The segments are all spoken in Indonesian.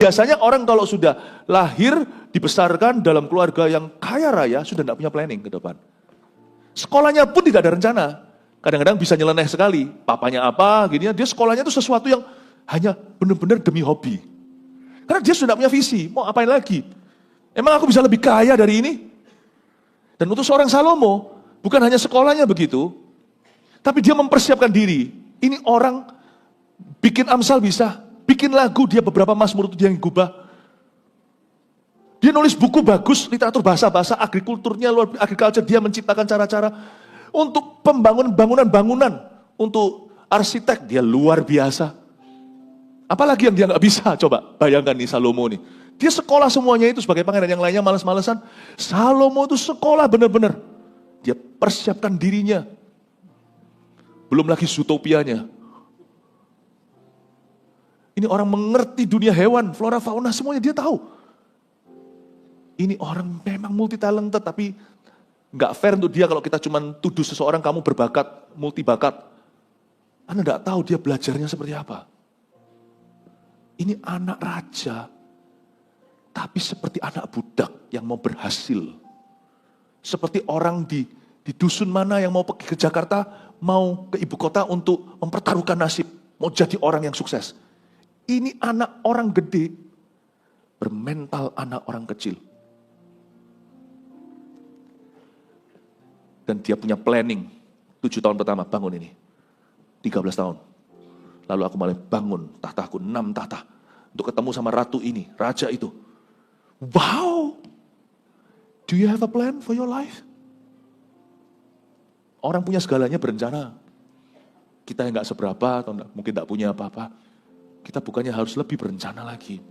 Biasanya orang kalau sudah lahir, dibesarkan dalam keluarga yang kaya raya, sudah tidak punya planning ke depan. Sekolahnya pun tidak ada rencana. Kadang-kadang bisa nyeleneh sekali. Papanya apa, gini, dia sekolahnya itu sesuatu yang hanya benar-benar demi hobi. Karena dia sudah punya visi, mau apain lagi? Emang aku bisa lebih kaya dari ini? Dan untuk seorang Salomo, bukan hanya sekolahnya begitu, tapi dia mempersiapkan diri. Ini orang bikin Amsal bisa, bikin lagu, dia beberapa mazmur itu dia yang gubah. Dia nulis buku bagus, literatur bahasa-bahasa, agrikulturnya, agriculture, dia menciptakan cara-cara untuk pembangunan bangunan, untuk arsitek, dia luar biasa. Apalagi yang dia nggak bisa, coba bayangkan nih Salomo nih. Dia sekolah semuanya itu sebagai pangeran, yang lainnya males-malesan. Salomo itu sekolah benar-benar. Dia persiapkan dirinya. Belum lagi Zootopianya. Ini orang mengerti dunia hewan, flora, fauna, semuanya dia tahu. Ini orang memang multi talented, tapi nggak fair untuk dia kalau kita cuma tuduh seseorang kamu berbakat, multi bakat. Anda nggak tahu dia belajarnya seperti apa. Ini anak raja, tapi seperti anak budak yang mau berhasil. Seperti orang di dusun mana yang mau pergi ke Jakarta, mau ke ibu kota untuk mempertaruhkan nasib, mau jadi orang yang sukses. Ini anak orang gede, bermental anak orang kecil. Dan dia punya planning, 7 tahun pertama bangun ini, 13 tahun. Lalu aku mulai bangun tahtaku, 6 tahta, untuk ketemu sama ratu ini, raja itu. Wow, do you have a plan for your life? Orang punya segalanya berencana. Kita yang gak seberapa, atau mungkin gak punya apa-apa. Kita bukannya harus lebih berencana lagi.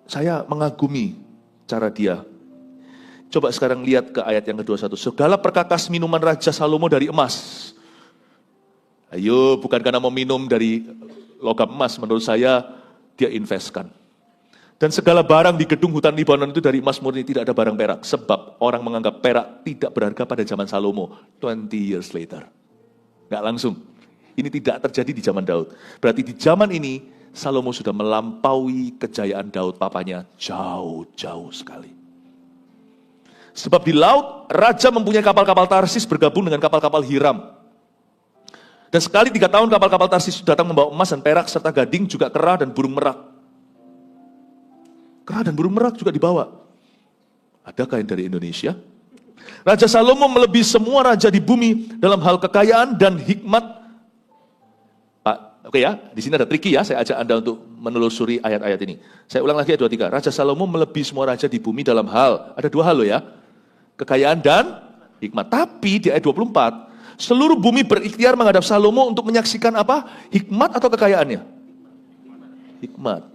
Saya mengagumi cara dia. Coba sekarang lihat ke ayat yang ke-21. Segala perkakas minuman Raja Salomo dari emas. Ayo, bukan karena mau minum dari logam emas. Menurut saya, dia investkan. Dan segala barang di gedung hutan Libanon itu dari emas murni, tidak ada barang perak. Sebab orang menganggap perak tidak berharga pada zaman Salomo. 20 years later. Nggak langsung. Ini tidak terjadi di zaman Daud. Berarti di zaman ini, Salomo sudah melampaui kejayaan Daud papanya jauh-jauh sekali. Sebab di laut, raja mempunyai kapal-kapal Tarsis bergabung dengan kapal-kapal Hiram. Dan sekali 3 tahun kapal-kapal Tarsis datang membawa emas dan perak serta gading, juga kera dan burung merak. Kera dan burung merak juga dibawa. Adakah yang dari Indonesia? Raja Salomo melebihi semua raja di bumi dalam hal kekayaan dan hikmat. Oke ya, di sini ada triki ya, saya ajak Anda untuk menelusuri ayat-ayat ini. Saya ulang lagi ayat 23. Raja Salomo melebihi semua raja di bumi dalam hal, ada 2 hal loh ya, kekayaan dan hikmat. Tapi di ayat 24, seluruh bumi berikhtiar menghadap Salomo untuk menyaksikan apa? Hikmat atau kekayaannya? Hikmat.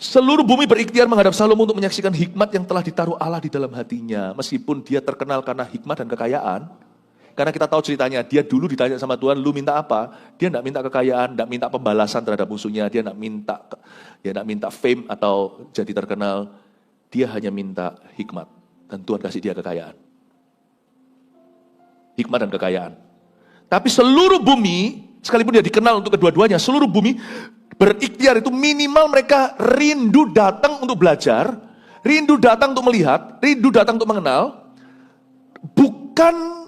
Seluruh bumi berikhtiar menghadap Salomo untuk menyaksikan hikmat yang telah ditaruh Allah di dalam hatinya. Meskipun dia terkenal karena hikmat dan kekayaan. Karena kita tahu ceritanya, dia dulu ditanya sama Tuhan, lu minta apa? Dia tidak minta kekayaan, tidak minta pembalasan terhadap musuhnya, dia tidak minta fame atau jadi terkenal. Dia hanya minta hikmat. Dan Tuhan kasih dia kekayaan. Hikmat dan kekayaan. Tapi seluruh bumi, sekalipun dia dikenal untuk kedua-duanya, seluruh bumi berikhtiar itu minimal mereka rindu datang untuk belajar, rindu datang untuk melihat, rindu datang untuk mengenal, bukan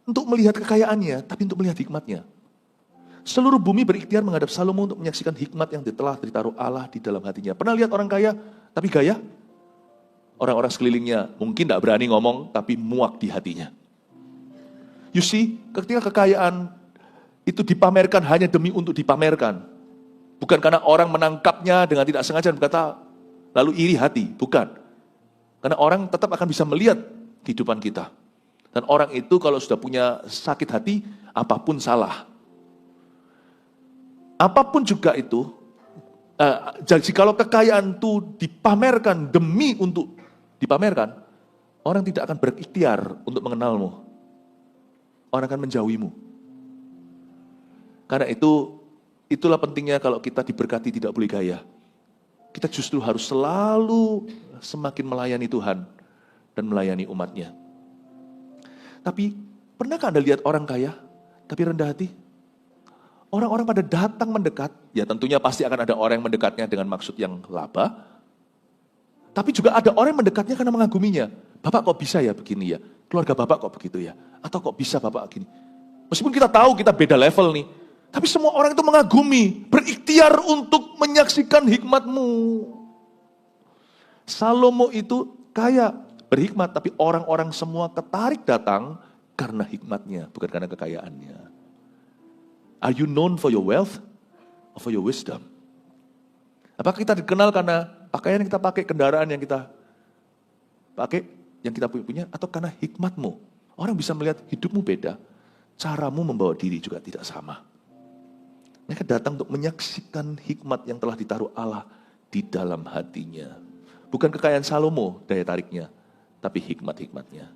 untuk melihat kekayaannya, tapi untuk melihat hikmatnya. Seluruh bumi berikhtiar menghadap Salomo untuk menyaksikan hikmat yang telah ditaruh Allah di dalam hatinya. Pernah lihat orang kaya, tapi gaya? Orang-orang sekelilingnya mungkin tidak berani ngomong, tapi muak di hatinya. You see, ketika kekayaan itu dipamerkan hanya demi untuk dipamerkan. Bukan karena orang menangkapnya dengan tidak sengaja dan berkata, lalu iri hati. Bukan. Karena orang tetap akan bisa melihat kehidupan kita. Dan orang itu kalau sudah punya sakit hati, apapun salah. Apapun juga itu, jadi kalau kekayaan itu dipamerkan demi untuk dipamerkan, orang tidak akan berikhtiar untuk mengenalmu. Orang akan menjauhimu. Karena itulah pentingnya kalau kita diberkati tidak boleh gaya. Kita justru harus selalu semakin melayani Tuhan dan melayani umatnya. Tapi pernahkah Anda lihat orang kaya tapi rendah hati? Orang-orang pada datang mendekat, ya tentunya pasti akan ada orang yang mendekatnya dengan maksud yang laba. Tapi juga ada orang yang mendekatnya karena mengaguminya. Bapak kok bisa ya begini ya? Keluarga Bapak kok begitu ya? Atau kok bisa Bapak gini? Meskipun kita tahu kita beda level nih. Tapi semua orang itu mengagumi, berikhtiar untuk menyaksikan hikmat-Mu. Salomo itu kaya, berhikmat, tapi orang-orang semua ketarik datang karena hikmatnya, bukan karena kekayaannya. Are you known for your wealth or for your wisdom? Apakah kita dikenal karena pakaian yang kita pakai, kendaraan yang kita pakai, yang kita punya, atau karena hikmat-Mu? Orang bisa melihat hidupmu beda, caramu membawa diri juga tidak sama. Mereka datang untuk menyaksikan hikmat yang telah ditaruh Allah di dalam hatinya. Bukan kekayaan Salomo daya tariknya, tapi hikmat-hikmatnya.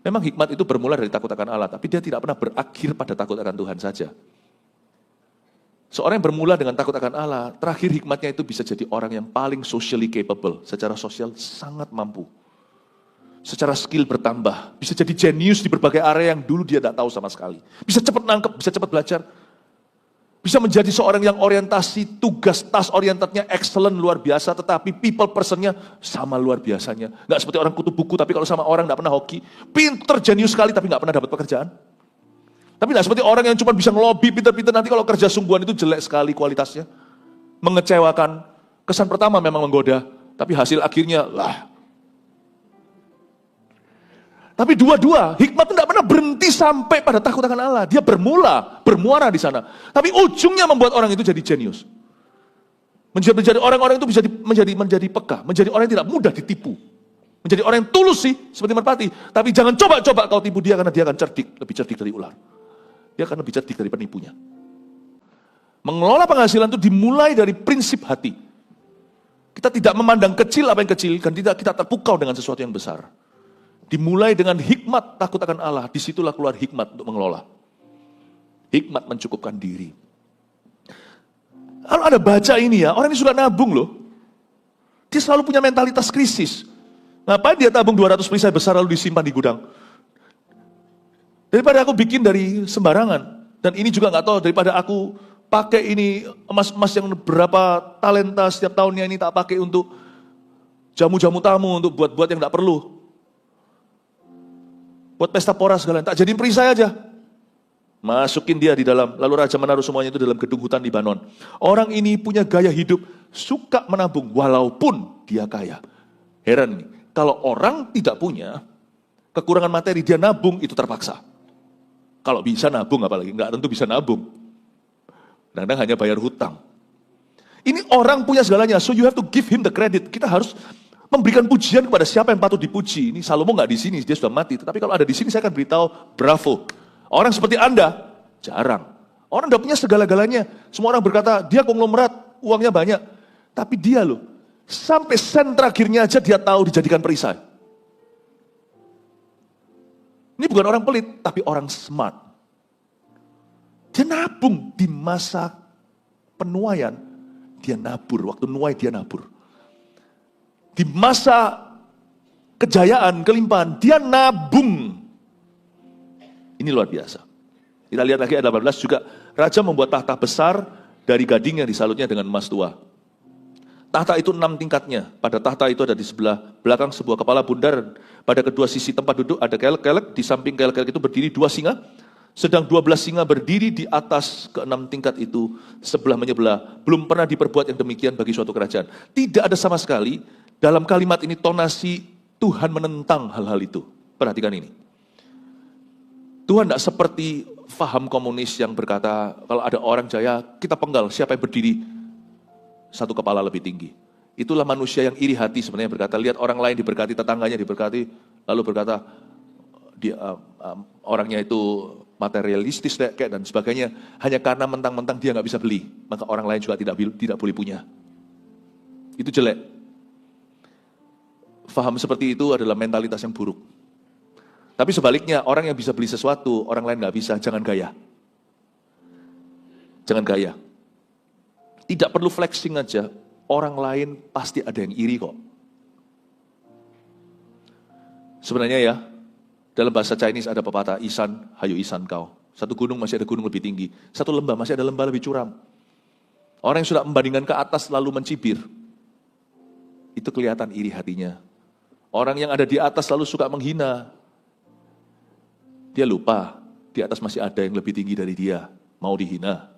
Memang hikmat itu bermula dari takut akan Allah, tapi dia tidak pernah berakhir pada takut akan Tuhan saja. Seorang yang bermula dengan takut akan Allah, terakhir hikmatnya itu bisa jadi orang yang paling socially capable, secara sosial sangat mampu. Secara skill bertambah, bisa jadi jenius di berbagai area yang dulu dia tidak tahu sama sekali. Bisa cepat nangkep, bisa cepat belajar. Bisa menjadi seorang yang orientasi, tugas, task orientednya excellent, luar biasa, tetapi people personnya sama luar biasanya. Nggak seperti orang kutu buku, tapi kalau sama orang nggak pernah hoki. Pinter, jenius sekali, tapi nggak pernah dapat pekerjaan. Tapi nggak seperti orang yang cuma bisa ngelobi, pinter-pinter, nanti kalau kerja sungguhan itu jelek sekali kualitasnya. Mengecewakan. Kesan pertama memang menggoda, tapi hasil akhirnya, lah. Tapi dua-dua, hikmat itu tidak pernah berhenti sampai pada takut akan Allah. Dia bermuara di sana. Tapi ujungnya membuat orang itu jadi jenius. Menjadi orang-orang itu bisa menjadi peka, menjadi orang yang tidak mudah ditipu. Menjadi orang yang tulus sih, seperti merpati. Tapi jangan coba-coba kau tipu dia, karena dia akan cerdik, lebih cerdik dari ular. Dia akan lebih cerdik dari penipunya. Mengelola penghasilan itu dimulai dari prinsip hati. Kita tidak memandang kecil apa yang kecil, dan tidak kita terpukau dengan sesuatu yang besar. Dimulai dengan hikmat takut akan Allah, disitulah keluar hikmat untuk mengelola. Hikmat mencukupkan diri. Kalau ada baca ini ya, orang ini sudah nabung loh. Dia selalu punya mentalitas krisis. Ngapain dia tabung 200 perisai besar lalu disimpan di gudang? Daripada aku bikin dari sembarangan. Dan ini juga nggak tahu, daripada aku pakai ini emas-emas yang berapa talenta setiap tahunnya ini tak pakai untuk jamu-jamu tamu, untuk buat-buat yang nggak perlu. Buat pesta pora segala, tak jadiin perisai aja. Masukin dia di dalam, lalu raja menaruh semuanya itu dalam gedung hutan Libanon. Orang ini punya gaya hidup, suka menabung walaupun dia kaya. Heran nih, kalau orang tidak punya, kekurangan materi, dia nabung itu terpaksa. Kalau bisa nabung apalagi, nggak tentu bisa nabung. Kadang-kadang hanya bayar hutang. Ini orang punya segalanya, so you have to give him the credit. Kita harus memberikan pujian kepada siapa yang patut dipuji. Ini Salomo nggak di sini, dia sudah mati. Tetapi kalau ada di sini, saya akan beritahu, bravo. Orang seperti Anda, jarang. Orang udah punya segala-galanya. Semua orang berkata, dia konglomerat, uangnya banyak. Tapi dia loh, sampai sen terakhirnya aja dia tahu dijadikan perisai. Ini bukan orang pelit, tapi orang smart. Dia nabung di masa penuaian, dia nabur. Waktu nuai, dia nabur. Di masa kejayaan, kelimpahan, dia nabung. Ini luar biasa. Kita lihat lagi ayat 18 juga, raja membuat tahta besar dari gading yang disalutnya dengan emas tua. Tahta itu 6 tingkatnya. Pada tahta itu ada di sebelah belakang sebuah kepala bundar. Pada kedua sisi tempat duduk ada kelek-kelek. Di samping kelek-kelek itu berdiri 2 singa. Sedang 12 singa berdiri di atas ke-6 tingkat itu sebelah menyebelah. Belum pernah diperbuat yang demikian bagi suatu kerajaan. Tidak ada sama sekali dalam kalimat ini tonasi Tuhan menentang hal-hal itu. Perhatikan ini. Tuhan tidak seperti faham komunis yang berkata, kalau ada orang jaya, kita penggal siapa yang berdiri satu kepala lebih tinggi. Itulah manusia yang iri hati sebenarnya berkata, lihat orang lain diberkati, tetangganya diberkati, lalu berkata, dia, orangnya itu materialistis kayak dan sebagainya, hanya karena mentang-mentang dia nggak bisa beli, maka orang lain juga tidak boleh punya. Itu jelek. Faham seperti itu adalah mentalitas yang buruk. Tapi sebaliknya, orang yang bisa beli sesuatu, orang lain nggak bisa, jangan gaya. Jangan gaya. Tidak perlu flexing aja, orang lain pasti ada yang iri kok. Sebenarnya ya, dalam bahasa Chinese ada pepatah, Isan, hayu isan kau. Satu gunung masih ada gunung lebih tinggi. Satu lembah masih ada lembah lebih curam. Orang yang sudah membandingkan ke atas lalu mencibir. Itu kelihatan iri hatinya. Orang yang ada di atas lalu suka menghina. Dia lupa, di atas masih ada yang lebih tinggi dari dia. Mau dihina.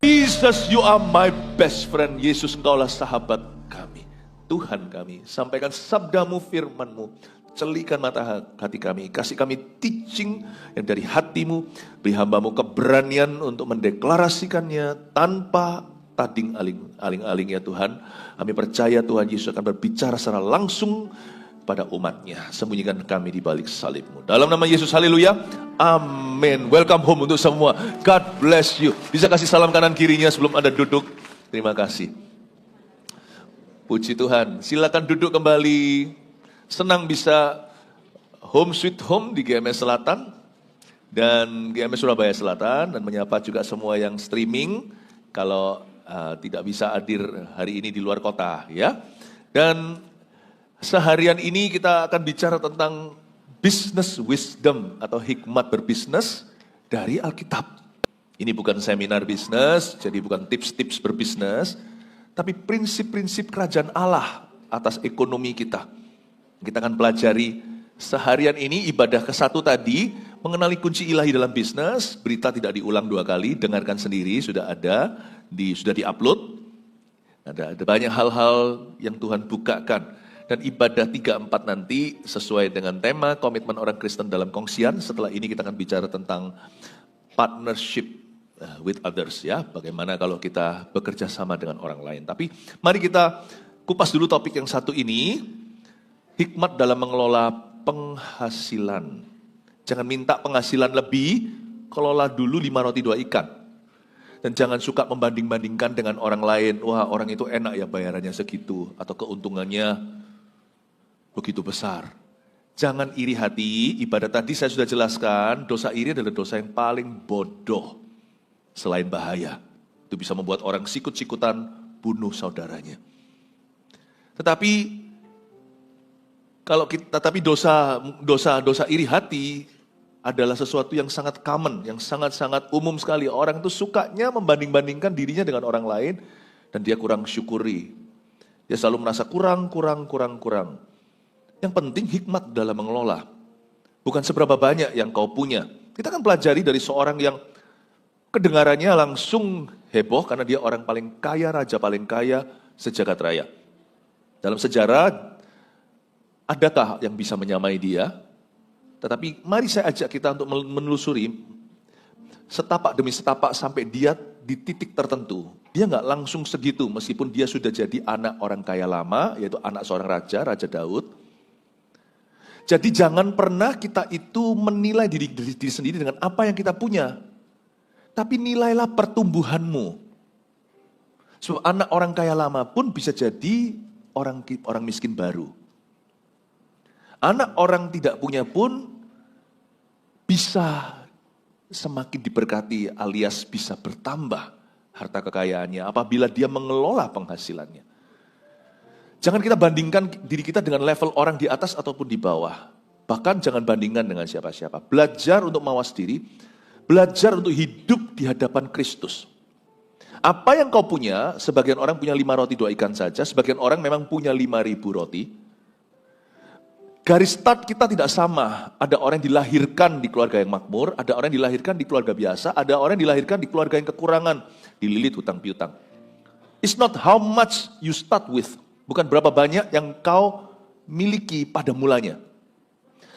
Jesus, you are my best friend. Yesus, engkaulah sahabat kami. Tuhan kami, sampaikan sabdamu, firmanmu. Celikan mata hati kami. Kasih kami teaching yang dari hatimu. Beri hambamu keberanian untuk mendeklarasikannya tanpa tading aling-aling ya Tuhan. Kami percaya Tuhan Yesus akan berbicara secara langsung pada umatnya. Sembunyikan kami di balik salibmu. Dalam nama Yesus, haleluya. Amin. Welcome home untuk semua. God bless you. Bisa kasih salam kanan kirinya sebelum Anda duduk. Terima kasih. Puji Tuhan. Silakan duduk kembali. Senang bisa home sweet home di GMS Selatan dan GMS Surabaya Selatan, dan menyapa juga semua yang streaming kalau tidak bisa hadir hari ini di luar kota ya. Dan seharian ini kita akan bicara tentang business wisdom atau hikmat berbisnis dari Alkitab. Ini bukan seminar bisnis, jadi bukan tips-tips berbisnis, tapi prinsip-prinsip kerajaan Allah atas ekonomi kita. Kita akan pelajari seharian ini. Ibadah ke-1 tadi, mengenali kunci ilahi dalam bisnis. Berita tidak diulang 2 kali, dengarkan sendiri, sudah ada, sudah di-upload. Ada banyak hal-hal yang Tuhan bukakan. Dan ibadah 3-4 nanti sesuai dengan tema komitmen orang Kristen dalam kongsian. Setelah ini kita akan bicara tentang partnership with others ya. Bagaimana kalau kita bekerja sama dengan orang lain. Tapi mari kita kupas dulu topik yang satu ini. Hikmat dalam mengelola penghasilan. Jangan minta penghasilan lebih, kelola dulu 5 roti 2 ikan. Dan jangan suka membanding-bandingkan dengan orang lain. Wah, orang itu enak ya bayarannya segitu. Atau keuntungannya begitu besar. Jangan iri hati. Ibadah tadi saya sudah jelaskan, dosa iri adalah dosa yang paling bodoh. Selain bahaya. Itu bisa membuat orang sikut-sikutan bunuh saudaranya. Tetapi dosa iri hati adalah sesuatu yang sangat common, yang sangat-sangat umum sekali. Orang itu sukanya membanding-bandingkan dirinya dengan orang lain dan dia kurang syukuri. Dia selalu merasa kurang. Yang penting hikmat dalam mengelola. Bukan seberapa banyak yang kau punya. Kita akan pelajari dari seorang yang kedengarannya langsung heboh karena dia orang paling kaya, raja paling kaya sejagat raya. Dalam sejarah, adakah yang bisa menyamai dia? Tetapi mari saya ajak kita untuk menelusuri setapak demi setapak sampai dia di titik tertentu. Dia nggak langsung segitu meskipun dia sudah jadi anak orang kaya lama, yaitu anak seorang raja, Raja Daud. Jadi jangan pernah kita itu menilai diri sendiri dengan apa yang kita punya. Tapi nilailah pertumbuhanmu. Sebab anak orang kaya lama pun bisa jadi orang miskin baru. Anak orang tidak punya pun bisa semakin diberkati alias bisa bertambah harta kekayaannya apabila dia mengelola penghasilannya. Jangan kita bandingkan diri kita dengan level orang di atas ataupun di bawah. Bahkan jangan bandingkan dengan siapa-siapa. Belajar untuk mawas diri, belajar untuk hidup di hadapan Kristus. Apa yang kau punya, sebagian orang punya 5 roti 2 ikan saja, sebagian orang memang punya 5.000 roti. Garis start kita tidak sama. Ada orang yang dilahirkan di keluarga yang makmur, ada orang yang dilahirkan di keluarga biasa, ada orang yang dilahirkan di keluarga yang kekurangan, dililit hutang piutang. It's not how much you start with, bukan berapa banyak yang kau miliki pada mulanya.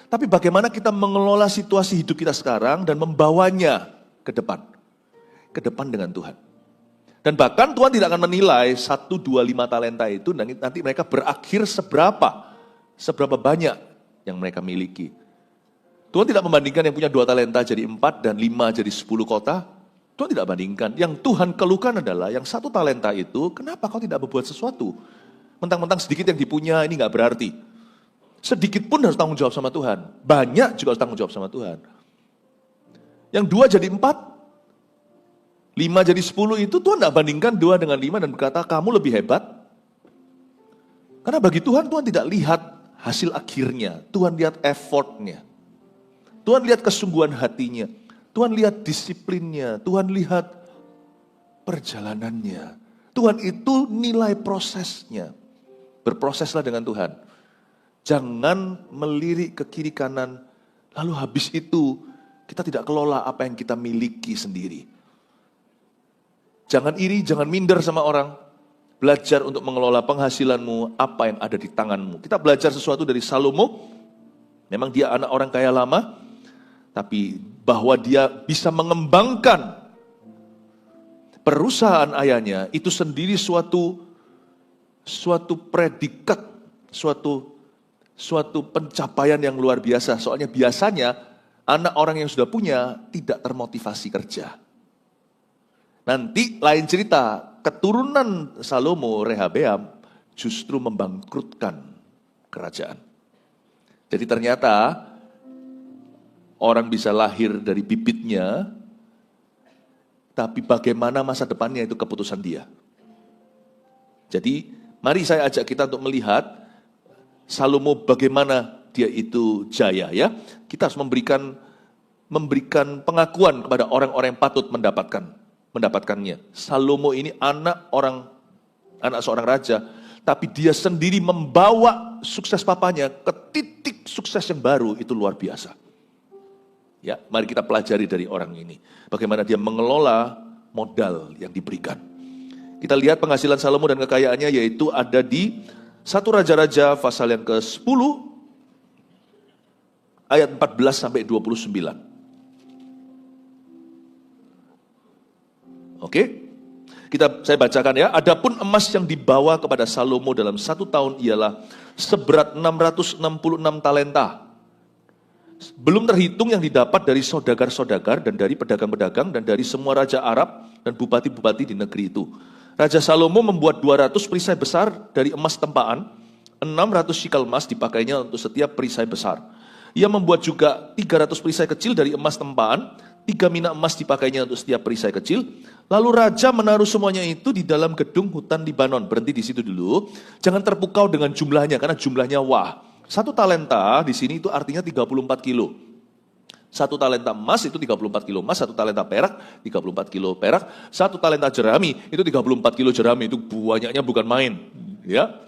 Tapi bagaimana kita mengelola situasi hidup kita sekarang dan membawanya ke depan dengan Tuhan. Dan bahkan Tuhan tidak akan menilai 1, 2, 5 talenta itu nanti mereka berakhir seberapa banyak yang mereka miliki. Tuhan tidak membandingkan yang punya 2 talenta jadi 4 dan 5 jadi 10 kota. Tuhan tidak bandingkan. Yang Tuhan keluhkan adalah yang 1 talenta itu, kenapa kau tidak berbuat sesuatu? Mentang-mentang sedikit yang dipunya ini gak berarti. Sedikit pun harus tanggung jawab sama Tuhan. Banyak juga harus tanggung jawab sama Tuhan. Yang 2 jadi 4, 5 jadi 10 itu Tuhan tidak bandingkan 2 dengan 5 dan berkata kamu lebih hebat. Karena bagi Tuhan, Tuhan tidak lihat hasil akhirnya, Tuhan lihat effortnya, Tuhan lihat kesungguhan hatinya, Tuhan lihat disiplinnya, Tuhan lihat perjalanannya. Tuhan itu nilai prosesnya. Berproseslah dengan Tuhan. Jangan melirik ke kiri kanan, lalu habis itu kita tidak kelola apa yang kita miliki sendiri. Jangan iri, jangan minder sama orang. Belajar untuk mengelola penghasilanmu, apa yang ada di tanganmu. Kita belajar sesuatu dari Salomo. Memang dia anak orang kaya lama, tapi bahwa dia bisa mengembangkan perusahaan ayahnya, itu sendiri suatu predikat, suatu pencapaian yang luar biasa. Soalnya biasanya anak orang yang sudah punya tidak termotivasi kerja. Nanti lain cerita, keturunan Salomo, Rehabeam, justru membangkrutkan kerajaan. Jadi ternyata orang bisa lahir dari bibitnya, tapi bagaimana masa depannya itu keputusan dia. Jadi mari saya ajak kita untuk melihat Salomo bagaimana dia itu jaya ya. Kita harus memberikan pengakuan kepada orang-orang yang patut mendapatkannya. Salomo ini anak seorang raja, tapi dia sendiri membawa sukses papanya ke titik sukses yang baru, itu luar biasa. Ya, mari kita pelajari dari orang ini, bagaimana dia mengelola modal yang diberikan. Kita lihat penghasilan Salomo dan kekayaannya, yaitu ada di 1 Raja-Raja pasal yang ke-10 ayat 14 sampai 29. Oke, saya bacakan ya. Adapun emas yang dibawa kepada Salomo dalam 1 tahun ialah seberat 666 talenta. Belum terhitung yang didapat dari saudagar-saudagar dan dari pedagang-pedagang dan dari semua raja Arab dan bupati-bupati di negeri itu. Raja Salomo membuat 200 perisai besar dari emas tempaan, 600 shikal emas dipakainya untuk setiap perisai besar. Ia membuat juga 300 perisai kecil dari emas tempaan, 3 mina emas dipakainya untuk setiap perisai kecil. Lalu raja menaruh semuanya itu di dalam gedung hutan Libanon. Berhenti di situ dulu. Jangan terpukau dengan jumlahnya, karena jumlahnya wah. 1 talenta di sini itu artinya 34 kilo. 1 talenta emas itu 34 kilo emas, 1 talenta perak 34 kilo perak, 1 talenta jerami itu 34 kilo jerami, itu banyaknya bukan main. Ya.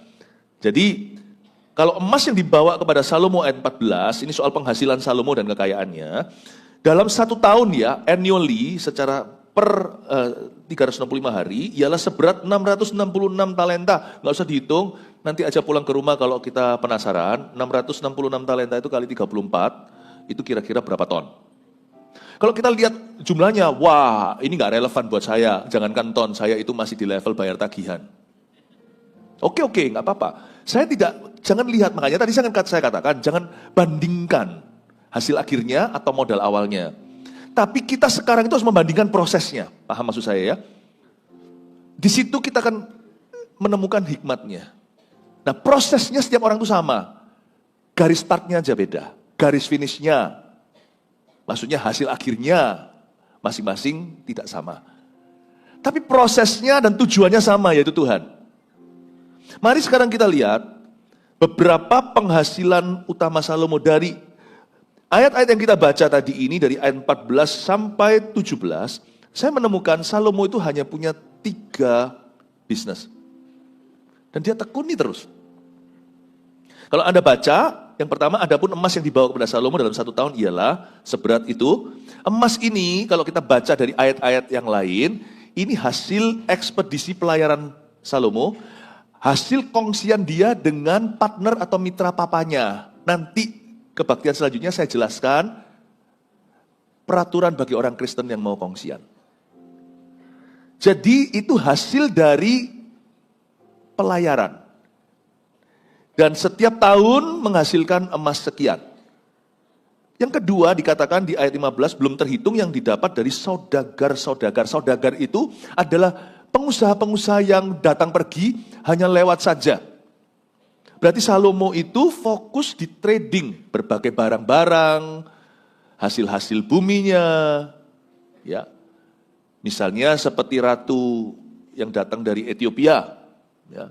Jadi kalau emas yang dibawa kepada Salomo ayat 14, ini soal penghasilan Salomo dan kekayaannya. Dalam 1 tahun ya, annually secara per 365 hari, ialah seberat 666 talenta. Nggak usah dihitung, nanti aja pulang ke rumah kalau kita penasaran. 666 talenta itu kali 34, itu kira-kira berapa ton? Kalau kita lihat jumlahnya, wah ini nggak relevan buat saya. Jangankan ton, saya itu masih di level bayar tagihan. Oke, nggak apa-apa. Jangan lihat, makanya tadi saya katakan, jangan bandingkan hasil akhirnya atau modal awalnya. Tapi kita sekarang itu harus membandingkan prosesnya. Paham maksud saya ya? Di situ kita akan menemukan hikmatnya. Nah, prosesnya setiap orang itu sama. Garis startnya aja beda. Garis finishnya, maksudnya hasil akhirnya masing-masing tidak sama. Tapi prosesnya dan tujuannya sama, yaitu Tuhan. Mari sekarang kita lihat beberapa penghasilan utama Salomo dari ayat-ayat yang kita baca tadi ini, dari ayat 14 sampai 17, saya menemukan Salomo itu hanya punya 3 bisnis. Dan dia tekuni terus. Kalau Anda baca, yang pertama, adapun emas yang dibawa kepada Salomo dalam 1 tahun ialah seberat itu. Emas ini, kalau kita baca dari ayat-ayat yang lain, ini hasil ekspedisi pelayaran Salomo, hasil kongsian dia dengan partner atau mitra papanya. Nanti kebaktian selanjutnya saya jelaskan peraturan bagi orang Kristen yang mau kongsian. Jadi itu hasil dari pelayaran. Dan setiap tahun menghasilkan emas sekian. Yang kedua dikatakan di ayat 15, belum terhitung yang didapat dari saudagar-saudagar. Saudagar itu adalah pengusaha-pengusaha yang datang pergi hanya lewat saja. Berarti Salomo itu fokus di trading berbagai barang-barang, hasil-hasil buminya, ya. Misalnya seperti ratu yang datang dari Ethiopia, ya.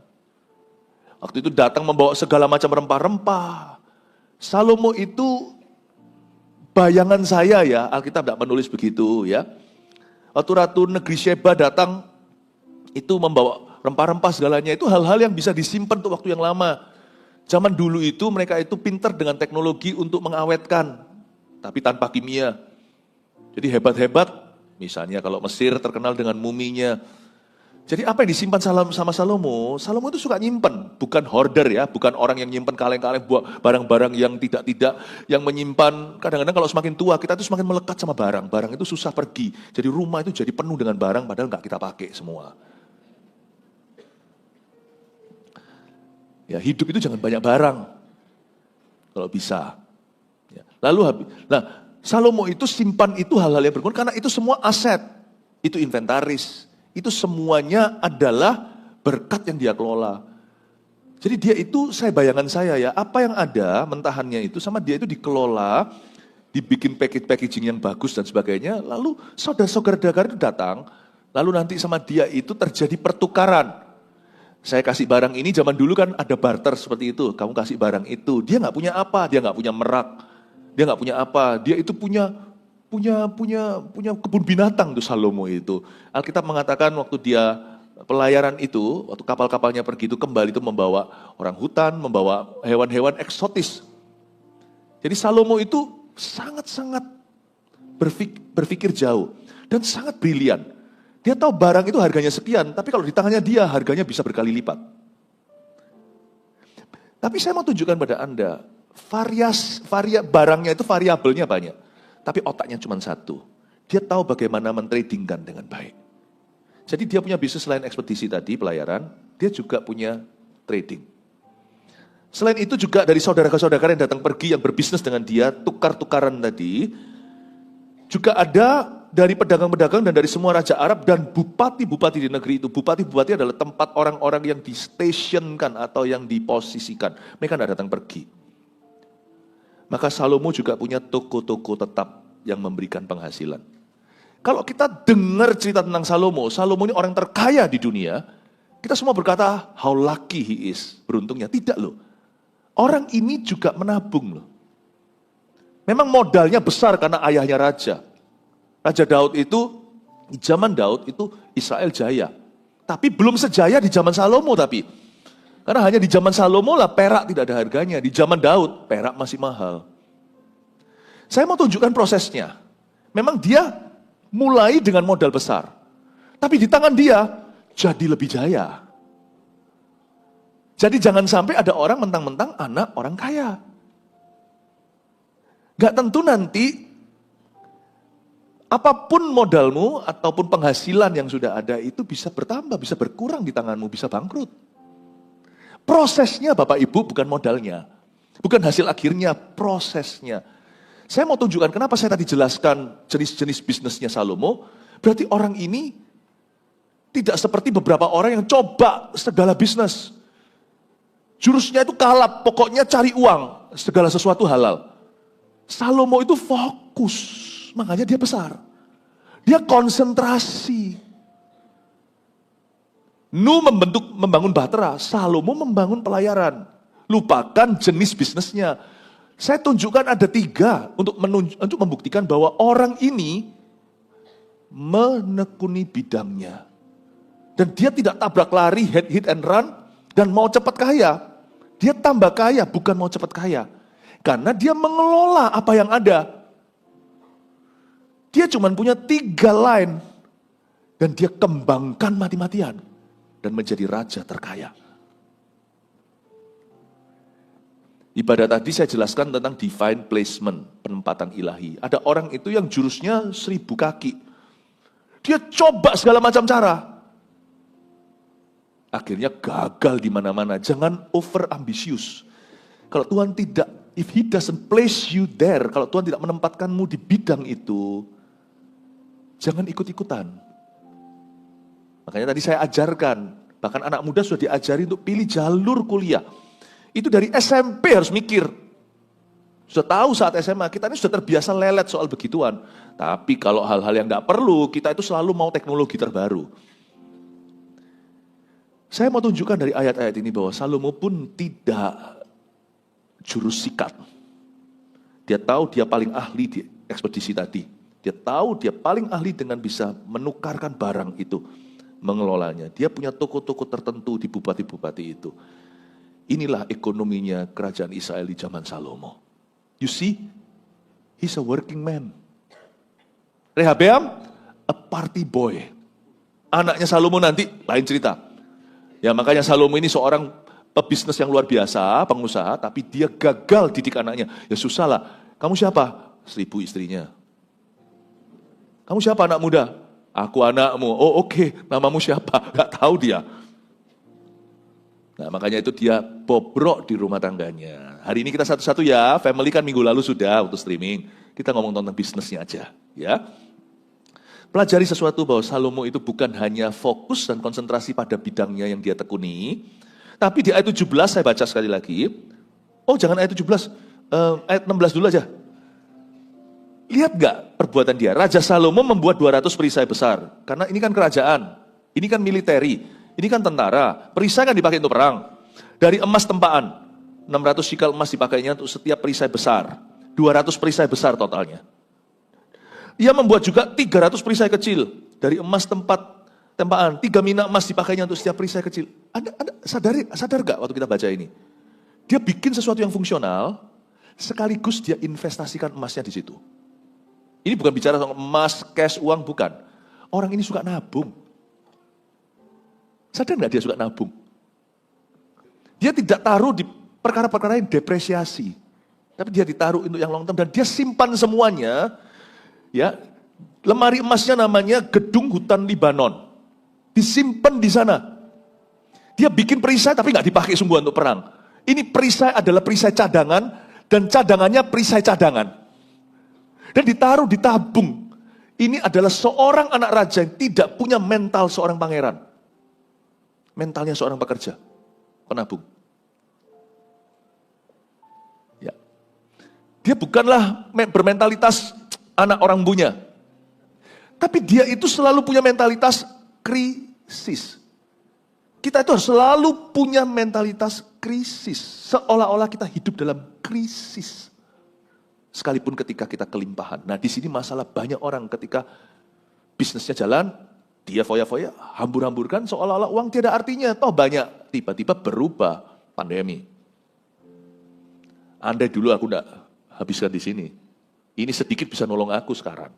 Waktu itu datang membawa segala macam rempah-rempah. Salomo itu bayangan saya ya, Alkitab tidak menulis begitu ya. Waktu Ratu Negeri Sheba datang, itu membawa rempah-rempah segalanya, itu hal-hal yang bisa disimpan untuk waktu yang lama. Zaman dulu itu mereka itu pintar dengan teknologi untuk mengawetkan, tapi tanpa kimia. Jadi hebat-hebat, misalnya kalau Mesir terkenal dengan muminya. Jadi apa yang disimpan sama Salomo? Salomo itu suka nyimpen, bukan hoarder ya, bukan orang yang nyimpen kaleng-kaleng buat barang-barang yang tidak-tidak, yang menyimpan. Kadang-kadang kalau semakin tua kita itu semakin melekat sama barang, barang itu susah pergi. Jadi rumah itu jadi penuh dengan barang padahal nggak kita pakai semua. Ya, hidup itu jangan banyak barang, kalau bisa. Ya. Lalu Salomo itu simpan itu hal-hal yang berguna, karena itu semua aset, itu inventaris, itu semuanya adalah berkat yang dia kelola. Jadi dia itu, bayangan saya ya, apa yang ada mentahannya itu sama dia itu dikelola, dibikin packaging yang bagus dan sebagainya, lalu saudara-saudara dagang itu datang, lalu nanti sama dia itu terjadi pertukaran. Saya kasih barang ini, zaman dulu kan ada barter seperti itu, kamu kasih barang itu, dia nggak punya apa, dia nggak punya merak, dia nggak punya apa, dia itu punya kebun binatang tuh Salomo itu. Alkitab mengatakan waktu dia pelayaran itu, waktu kapal-kapalnya pergi itu kembali itu membawa orang hutan, membawa hewan-hewan eksotis. Jadi Salomo itu sangat-sangat berpikir jauh dan sangat brilian. Dia tahu barang itu harganya sekian, tapi kalau di tangannya dia harganya bisa berkali lipat. Tapi saya mau tunjukkan pada Anda, barangnya itu variabelnya banyak, tapi otaknya cuma satu. Dia tahu bagaimana mentradingkan dengan baik. Jadi dia punya bisnis selain ekspedisi tadi, pelayaran, dia juga punya trading. Selain itu juga dari saudara-saudara yang datang pergi, yang berbisnis dengan dia, tukar-tukaran tadi, juga ada dari pedagang-pedagang dan dari semua raja Arab dan bupati-bupati di negeri itu. Bupati-bupati adalah tempat orang-orang yang di-stationkan atau yang diposisikan. Mereka tidak datang pergi. Maka Salomo juga punya toko-toko tetap yang memberikan penghasilan. Kalau kita dengar cerita tentang Salomo ini orang terkaya di dunia, kita semua berkata, how lucky he is. Beruntungnya. Tidak loh. Orang ini juga menabung loh. Memang modalnya besar karena ayahnya raja. Raja Daud itu, di zaman Daud itu Israel jaya. Tapi belum sejaya di zaman Salomo tapi. Karena hanya di zaman Salomo lah perak tidak ada harganya. Di zaman Daud, perak masih mahal. Saya mau tunjukkan prosesnya. Memang dia mulai dengan modal besar. Tapi di tangan dia, jadi lebih jaya. Jadi jangan sampai ada orang mentang-mentang anak orang kaya. Gak tentu nanti apapun modalmu ataupun penghasilan yang sudah ada itu bisa bertambah, bisa berkurang di tanganmu, bisa bangkrut. Prosesnya Bapak Ibu bukan modalnya. Bukan hasil akhirnya, prosesnya. Saya mau tunjukkan kenapa saya tadi jelaskan jenis-jenis bisnisnya Salomo. Berarti orang ini tidak seperti beberapa orang yang coba segala bisnis. Jurusnya itu kalap, pokoknya cari uang, segala sesuatu halal. Salomo itu fokus. Makanya dia besar. Dia konsentrasi. Membangun bahtera, Salomo membangun pelayaran. Lupakan jenis bisnisnya. Saya tunjukkan ada 3 untuk membuktikan bahwa orang ini menekuni bidangnya. Dan dia tidak tabrak lari, hit and run, dan mau cepat kaya. Dia tambah kaya, bukan mau cepat kaya. Karena dia mengelola apa yang ada. Dia cuma punya 3 line. Dan dia kembangkan mati-matian. Dan menjadi raja terkaya. Ibadah tadi saya jelaskan tentang divine placement, penempatan ilahi. Ada orang itu yang jurusnya 1000 kaki. Dia coba segala macam cara. Akhirnya gagal di mana-mana. Jangan over ambisius. Kalau Tuhan tidak, if He doesn't place you there, kalau Tuhan tidak menempatkanmu di bidang itu, jangan ikut-ikutan. Makanya tadi saya ajarkan, bahkan anak muda sudah diajari untuk pilih jalur kuliah. Itu dari SMP harus mikir. Sudah tahu saat SMA, kita ini sudah terbiasa lelet soal begituan. Tapi kalau hal-hal yang tidak perlu, kita itu selalu mau teknologi terbaru. Saya mau tunjukkan dari ayat-ayat ini bahwa Salomo pun tidak jurus sikat. Dia tahu dia paling ahli di ekspedisi tadi. Dia tahu dia paling ahli dengan bisa menukarkan barang itu, mengelolanya. Dia punya toko-toko tertentu di bupati-bupati itu. Inilah ekonominya kerajaan Israel di zaman Salomo. You see, he's a working man. Rehabeam, a party boy. Anaknya Salomo nanti lain cerita. Ya makanya Salomo ini seorang pebisnis yang luar biasa, pengusaha, tapi dia gagal didik anaknya. Ya susah lah. Kamu siapa? 1000 istrinya. Kamu siapa anak muda? Aku anakmu. Oh oke. Namamu siapa? Gak tahu dia. Nah makanya itu dia bobrok di rumah tangganya. Hari ini kita satu-satu ya, family kan minggu lalu sudah untuk streaming. Kita ngomong tentang bisnisnya aja. Ya. Pelajari sesuatu bahwa Salomo itu bukan hanya fokus dan konsentrasi pada bidangnya yang dia tekuni, tapi di ayat 17 saya baca sekali lagi. Oh jangan ayat 17, ayat 16 dulu aja. Lihat gak perbuatan dia? Raja Salomo membuat 200 perisai besar. Karena ini kan kerajaan, ini kan militeri, ini kan tentara. Perisai kan dipakai untuk perang. Dari emas tempaan, 600 shikal emas dipakainya untuk setiap perisai besar. 200 perisai besar totalnya. Ia membuat juga 300 perisai kecil dari emas tempaan. 3 mina emas dipakainya untuk setiap perisai kecil. Anda sadar gak waktu kita baca ini? Dia bikin sesuatu yang fungsional, sekaligus dia investasikan emasnya di situ. Ini bukan bicara soal emas, cash, uang, bukan. Orang ini suka nabung. Sadar gak dia suka nabung? Dia tidak taruh di perkara-perkara yang depresiasi. Tapi dia ditaruh untuk yang long term dan dia simpan semuanya. Ya, lemari emasnya namanya Gedung Hutan Libanon. Disimpan di sana. Dia bikin perisai tapi nggak dipakai sungguhan untuk perang. Ini perisai adalah perisai cadangan dan cadangannya perisai cadangan. Dan ditaruh, ditabung. Ini adalah seorang anak raja yang tidak punya mental seorang pangeran. Mentalnya seorang pekerja, penabung. Ya. Dia bukanlah bermentalitas anak orang punya. Tapi dia itu selalu punya mentalitas krisis. Kita itu harus selalu punya mentalitas krisis. Seolah-olah kita hidup dalam krisis. Sekalipun ketika kita kelimpahan. Nah di sini masalah banyak orang ketika bisnisnya jalan, dia foya-foya, hambur-hamburkan seolah-olah uang tiada artinya. Toh banyak, tiba-tiba berubah pandemi. Andai dulu aku enggak habiskan di sini. Ini sedikit bisa nolong aku sekarang.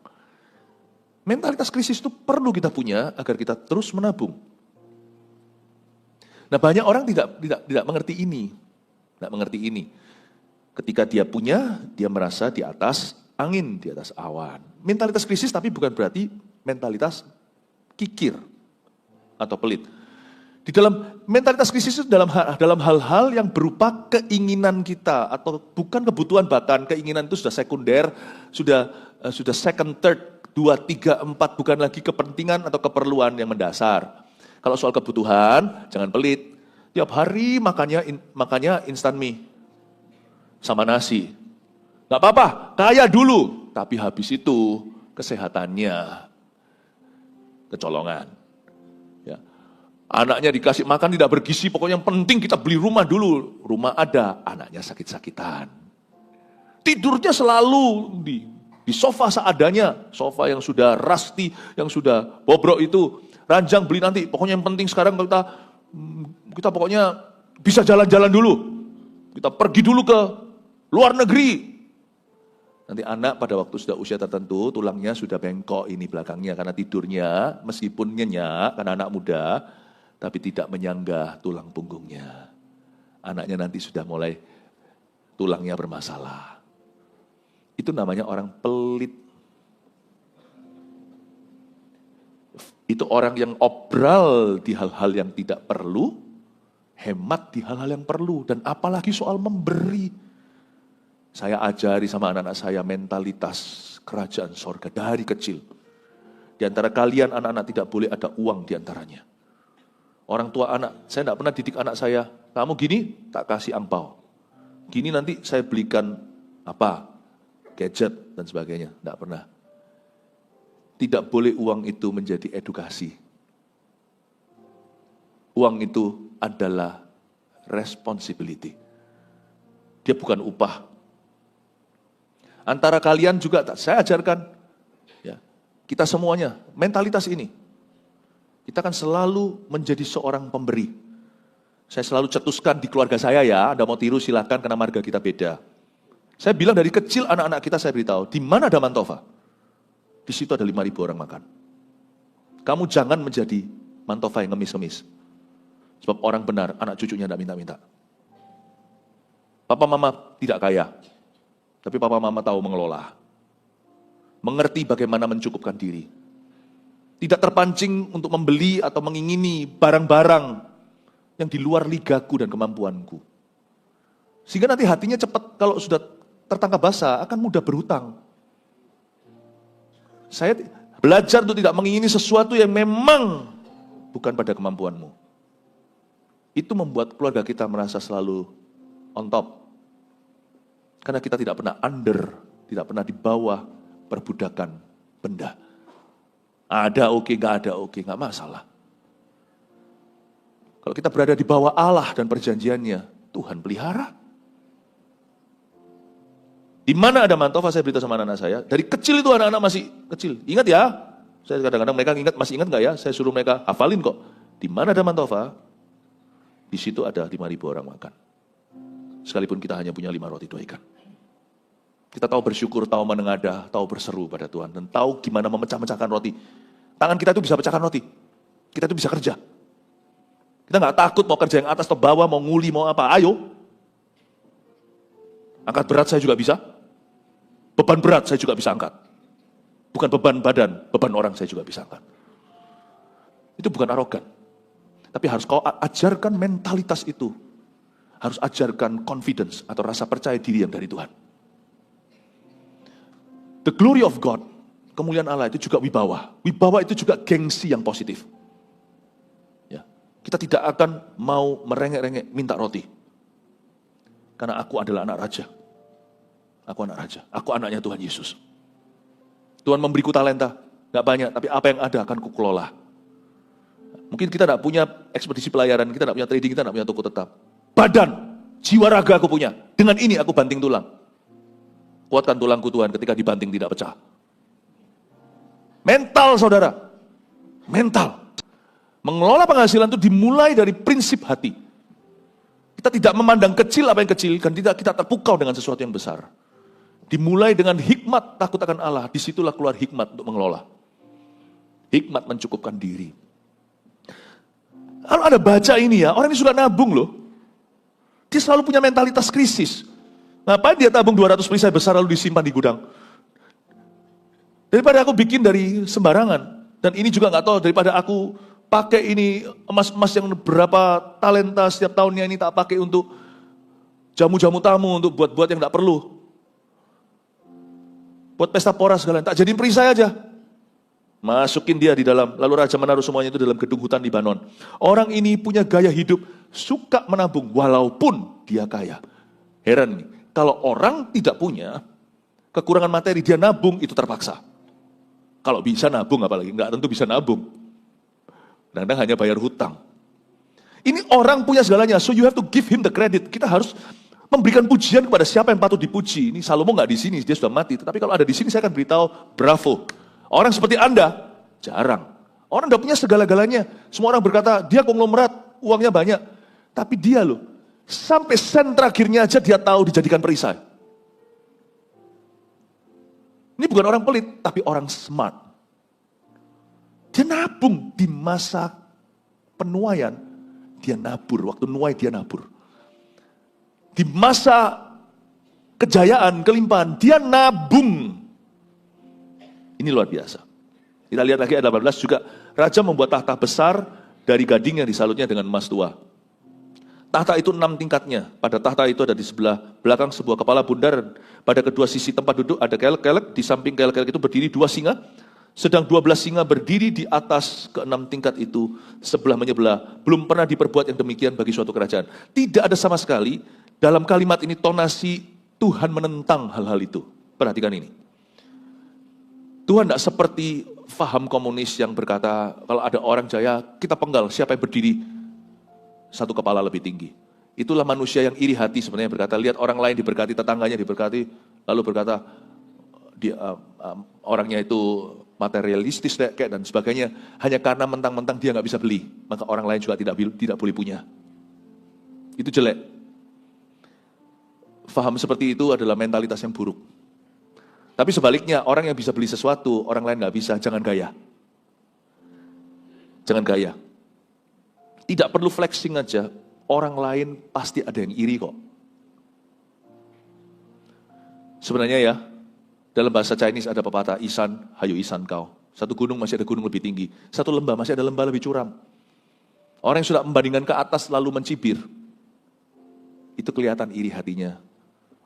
Mentalitas krisis itu perlu kita punya agar kita terus menabung. Nah banyak orang tidak mengerti ini. Tidak mengerti ini. Ketika dia punya, dia merasa di atas angin, di atas awan. Mentalitas krisis tapi bukan berarti mentalitas kikir atau pelit. Di dalam mentalitas krisis itu dalam hal-hal yang berupa keinginan kita atau bukan kebutuhan, bahkan keinginan itu sudah sekunder, sudah second, third, 2, 3, 4, bukan lagi kepentingan atau keperluan yang mendasar. Kalau soal kebutuhan, jangan pelit. Tiap hari makannya instan mie sama nasi. Gak apa-apa, kaya dulu, tapi habis itu kesehatannya kecolongan. Ya. Anaknya dikasih makan tidak bergizi, pokoknya yang penting kita beli rumah dulu. Rumah ada, anaknya sakit-sakitan. Tidurnya selalu di sofa seadanya, sofa yang sudah rusty, yang sudah bobrok itu. Ranjang beli nanti, pokoknya yang penting sekarang kita pokoknya bisa jalan-jalan dulu. Kita pergi dulu ke luar negeri. Nanti anak pada waktu sudah usia tertentu, tulangnya sudah bengkok ini belakangnya karena tidurnya, meskipun nyenyak karena anak muda, tapi tidak menyanggah tulang punggungnya. Anaknya nanti sudah mulai tulangnya bermasalah. Itu namanya orang pelit. Itu orang yang obral di hal-hal yang tidak perlu, hemat di hal-hal yang perlu, dan apalagi soal memberi. Saya ajari sama anak-anak saya mentalitas kerajaan sorga dari kecil. Di antara kalian anak-anak tidak boleh ada uang di antaranya. Orang tua anak, saya tidak pernah didik anak saya, kamu gini tak kasih angpau. Gini nanti saya belikan apa, gadget dan sebagainya, tidak pernah. Tidak boleh uang itu menjadi edukasi. Uang itu adalah responsibility. Dia bukan upah. Antara kalian juga, saya ajarkan, ya, kita semuanya, mentalitas ini. Kita akan selalu menjadi seorang pemberi. Saya selalu cetuskan di keluarga saya ya, Anda mau tiru silakan karena marga kita beda. Saya bilang dari kecil anak-anak kita saya beritahu, di mana ada Mantova? Di situ ada 5.000 orang makan. Kamu jangan menjadi Mantova yang ngemis-ngemis. Sebab orang benar, anak cucunya tidak minta-minta. Papa mama tidak kaya, tapi papa mama tahu mengelola. Mengerti bagaimana mencukupkan diri. Tidak terpancing untuk membeli atau mengingini barang-barang yang di luar ligaku dan kemampuanku. Sehingga nanti hatinya cepat, kalau sudah tertangkap basah, akan mudah berhutang. Saya belajar untuk tidak mengingini sesuatu yang memang bukan pada kemampuanmu. Itu membuat keluarga kita merasa selalu on top. Karena kita tidak pernah under, tidak pernah di bawah perbudakan benda. Ada oke, nggak ada oke, nggak masalah. Kalau kita berada di bawah Allah dan perjanjiannya, Tuhan pelihara. Di mana ada Mantova, saya beritahu sama anak-anak saya, dari kecil itu anak-anak masih kecil. Ingat ya, saya kadang-kadang mereka masih ingat nggak ya, saya suruh mereka hafalin kok. Di mana ada Mantova, di situ ada 5.000 orang makan. Sekalipun kita hanya punya 5 roti 2 ikan. Kita tahu bersyukur, tahu menengadah, tahu berseru pada Tuhan, dan tahu gimana memecah-mecahkan roti. Tangan kita itu bisa pecahkan roti. Kita itu bisa kerja. Kita nggak takut mau kerja yang atas atau bawah, mau nguli, mau apa, ayo. Angkat berat saya juga bisa. Beban berat saya juga bisa angkat. Bukan beban badan, beban orang saya juga bisa angkat. Itu bukan arogan. Tapi harus kau ajarkan mentalitas itu. Harus ajarkan confidence atau rasa percaya diri yang dari Tuhan. The glory of God, kemuliaan Allah itu juga wibawa. Wibawa itu juga gengsi yang positif. Ya, kita tidak akan mau merengek-rengek minta roti. Karena aku adalah anak raja. Aku anak raja. Aku anaknya Tuhan Yesus. Tuhan memberiku talenta. Gak banyak, tapi apa yang ada akan kukelola. Mungkin kita tidak punya ekspedisi pelayaran, kita tidak punya trading, kita tidak punya toko tetap. Badan, jiwa raga aku punya. Dengan ini aku banting tulang. Kuatkan tulangku Tuhan ketika dibanting tidak pecah. Mental saudara. Mental. Mengelola penghasilan itu dimulai dari prinsip hati. Kita tidak memandang kecil apa yang kecil, dan tidak kita terpukau dengan sesuatu yang besar. Dimulai dengan hikmat takut akan Allah, disitulah keluar hikmat untuk mengelola. Hikmat mencukupkan diri. Kalau ada baca ini ya, orang ini suka nabung loh. Dia selalu punya mentalitas krisis. Ngapain dia tabung 200 perisai besar lalu disimpan di gudang? Daripada aku bikin dari sembarangan, dan ini juga nggak tahu, daripada aku pakai ini emas-emas yang berapa talenta setiap tahunnya ini tak pakai untuk jamu-jamu tamu, untuk buat-buat yang nggak perlu. Buat pesta pora segala, tak jadiin perisai aja. Masukin dia di dalam, lalu raja menaruh semuanya itu dalam gedung hutan Libanon. Orang ini punya gaya hidup, suka menabung walaupun dia kaya. Heran nih, kalau orang tidak punya kekurangan materi, dia nabung itu terpaksa. Kalau bisa nabung apalagi, nggak tentu bisa nabung. Kadang-kadang hanya bayar hutang. Ini orang punya segalanya, so you have to give him the credit. Kita harus memberikan pujian kepada siapa yang patut dipuji. Ini Salomo nggak di sini, dia sudah mati. Tetapi kalau ada di sini, saya akan beritahu, bravo. Orang seperti Anda, jarang. Orang udah punya segala-galanya. Semua orang berkata, dia konglomerat, uangnya banyak. Tapi dia loh, sampai sen terakhirnya aja dia tahu dijadikan perisai. Ini bukan orang pelit, tapi orang smart. Dia nabung di masa penuaian, dia nabur. Waktu nuai dia nabur. Di masa kejayaan, kelimpahan, dia nabung. Ini luar biasa. Kita lihat lagi ayat 18 juga, raja membuat tahta besar dari gading yang disalutnya dengan emas tua. Tahta itu 6 tingkatnya. Pada tahta itu ada di sebelah belakang sebuah kepala bundar. Pada kedua sisi tempat duduk ada kelek-kelek. Di samping kelek-kelek itu berdiri 2 singa. Sedang 12 singa berdiri di atas ke-6 tingkat itu sebelah menyebelah. Belum pernah diperbuat yang demikian bagi suatu kerajaan. Tidak ada sama sekali dalam kalimat ini tonasi Tuhan menentang hal-hal itu. Perhatikan ini. Tuhan tidak seperti faham komunis yang berkata kalau ada orang jaya kita penggal siapa yang berdiri satu kepala lebih tinggi. Itulah manusia yang iri hati sebenarnya berkata, lihat orang lain diberkati, tetangganya diberkati, lalu berkata, orangnya itu materialistis kayak dan sebagainya, hanya karena mentang-mentang dia nggak bisa beli, maka orang lain juga tidak boleh punya. Itu jelek. Faham seperti itu adalah mentalitas yang buruk. Tapi sebaliknya, orang yang bisa beli sesuatu, orang lain nggak bisa, jangan gaya. Jangan gaya. Tidak perlu flexing aja, orang lain pasti ada yang iri kok. Sebenarnya ya, dalam bahasa Chinese ada pepatah, Isan, hayu Isan kau. Satu gunung masih ada gunung lebih tinggi, satu lembah masih ada lembah lebih curam. Orang yang sudah membandingkan ke atas lalu mencibir, itu kelihatan iri hatinya.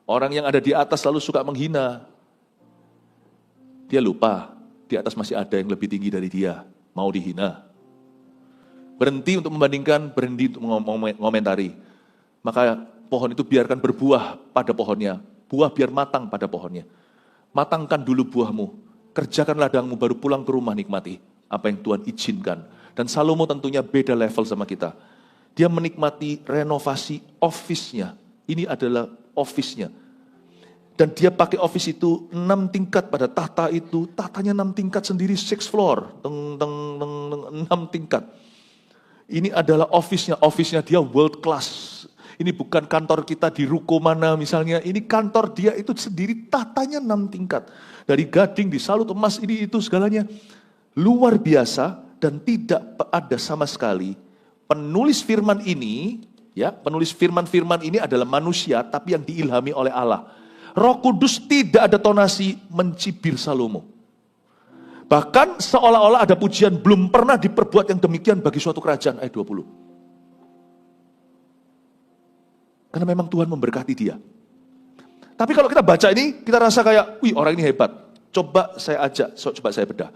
Orang yang ada di atas lalu suka menghina, dia lupa, di atas masih ada yang lebih tinggi dari dia, mau dihina. Berhenti untuk membandingkan, berhenti untuk mengomentari. Maka pohon itu biarkan berbuah pada pohonnya, buah biar matang pada pohonnya. Matangkan dulu buahmu, kerjakan ladangmu, baru pulang ke rumah nikmati apa yang Tuhan izinkan. Dan Salomo tentunya beda level sama kita. Dia menikmati renovasi office-nya. Ini adalah office-nya. Dan dia pakai office itu 6 tingkat pada tahta itu, tahtanya 6 tingkat sendiri, 6 floor, 6 tingkat. Ini adalah office-nya dia world class. Ini bukan kantor kita di ruko mana misalnya, ini kantor dia itu sendiri tahtanya 6 tingkat. Dari gading, disalut emas, ini itu segalanya. Luar biasa dan tidak ada sama sekali. Penulis firman ini, ya, penulis firman-firman ini adalah manusia tapi yang diilhami oleh Allah. Roh Kudus tidak ada tonasi mencibir Salomo. Bahkan seolah-olah ada pujian belum pernah diperbuat yang demikian bagi suatu kerajaan, ayat 20. Karena memang Tuhan memberkati dia. Tapi kalau kita baca ini, kita rasa kayak, wih orang ini hebat. Coba saya ajak, coba saya bedah.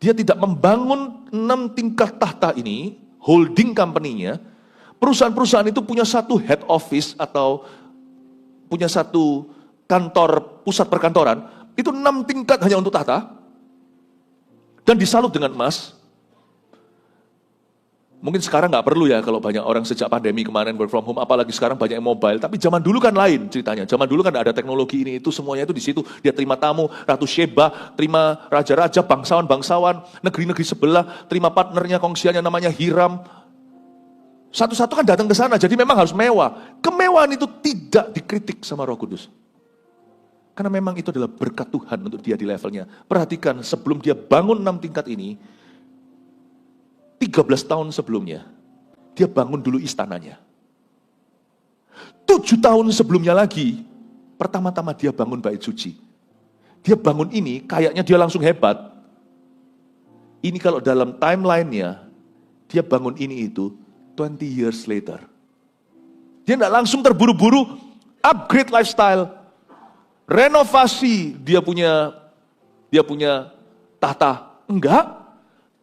Dia tidak membangun 6 tingkat tahta ini, holding company-nya. Perusahaan-perusahaan itu punya satu head office atau punya satu kantor, pusat perkantoran. Itu 6 tingkat hanya untuk tahta. Dan disalut dengan emas. Mungkin sekarang nggak perlu ya kalau banyak orang sejak pandemi kemarin work from home, apalagi sekarang banyak yang mobile. Tapi zaman dulu kan lain ceritanya. Zaman dulu kan ada teknologi ini itu semuanya itu di situ. Dia terima tamu, Ratu Sheba, terima raja-raja, bangsawan-bangsawan, negeri-negeri sebelah, terima partnernya, kongsiannya namanya Hiram. Satu-satu kan datang ke sana. Jadi memang harus mewah. Kemewahan itu tidak dikritik sama Roh Kudus. Karena memang itu adalah berkat Tuhan untuk dia di levelnya. Perhatikan sebelum dia bangun 6 tingkat ini, 13 tahun sebelumnya, dia bangun dulu istananya. 7 tahun sebelumnya lagi, pertama-tama dia bangun bait suci. Dia bangun ini, kayaknya dia langsung hebat. Ini kalau dalam timeline-nya, dia bangun ini itu 20 years later. Dia tidak langsung terburu-buru, upgrade lifestyle, renovasi, dia punya tahta. Enggak.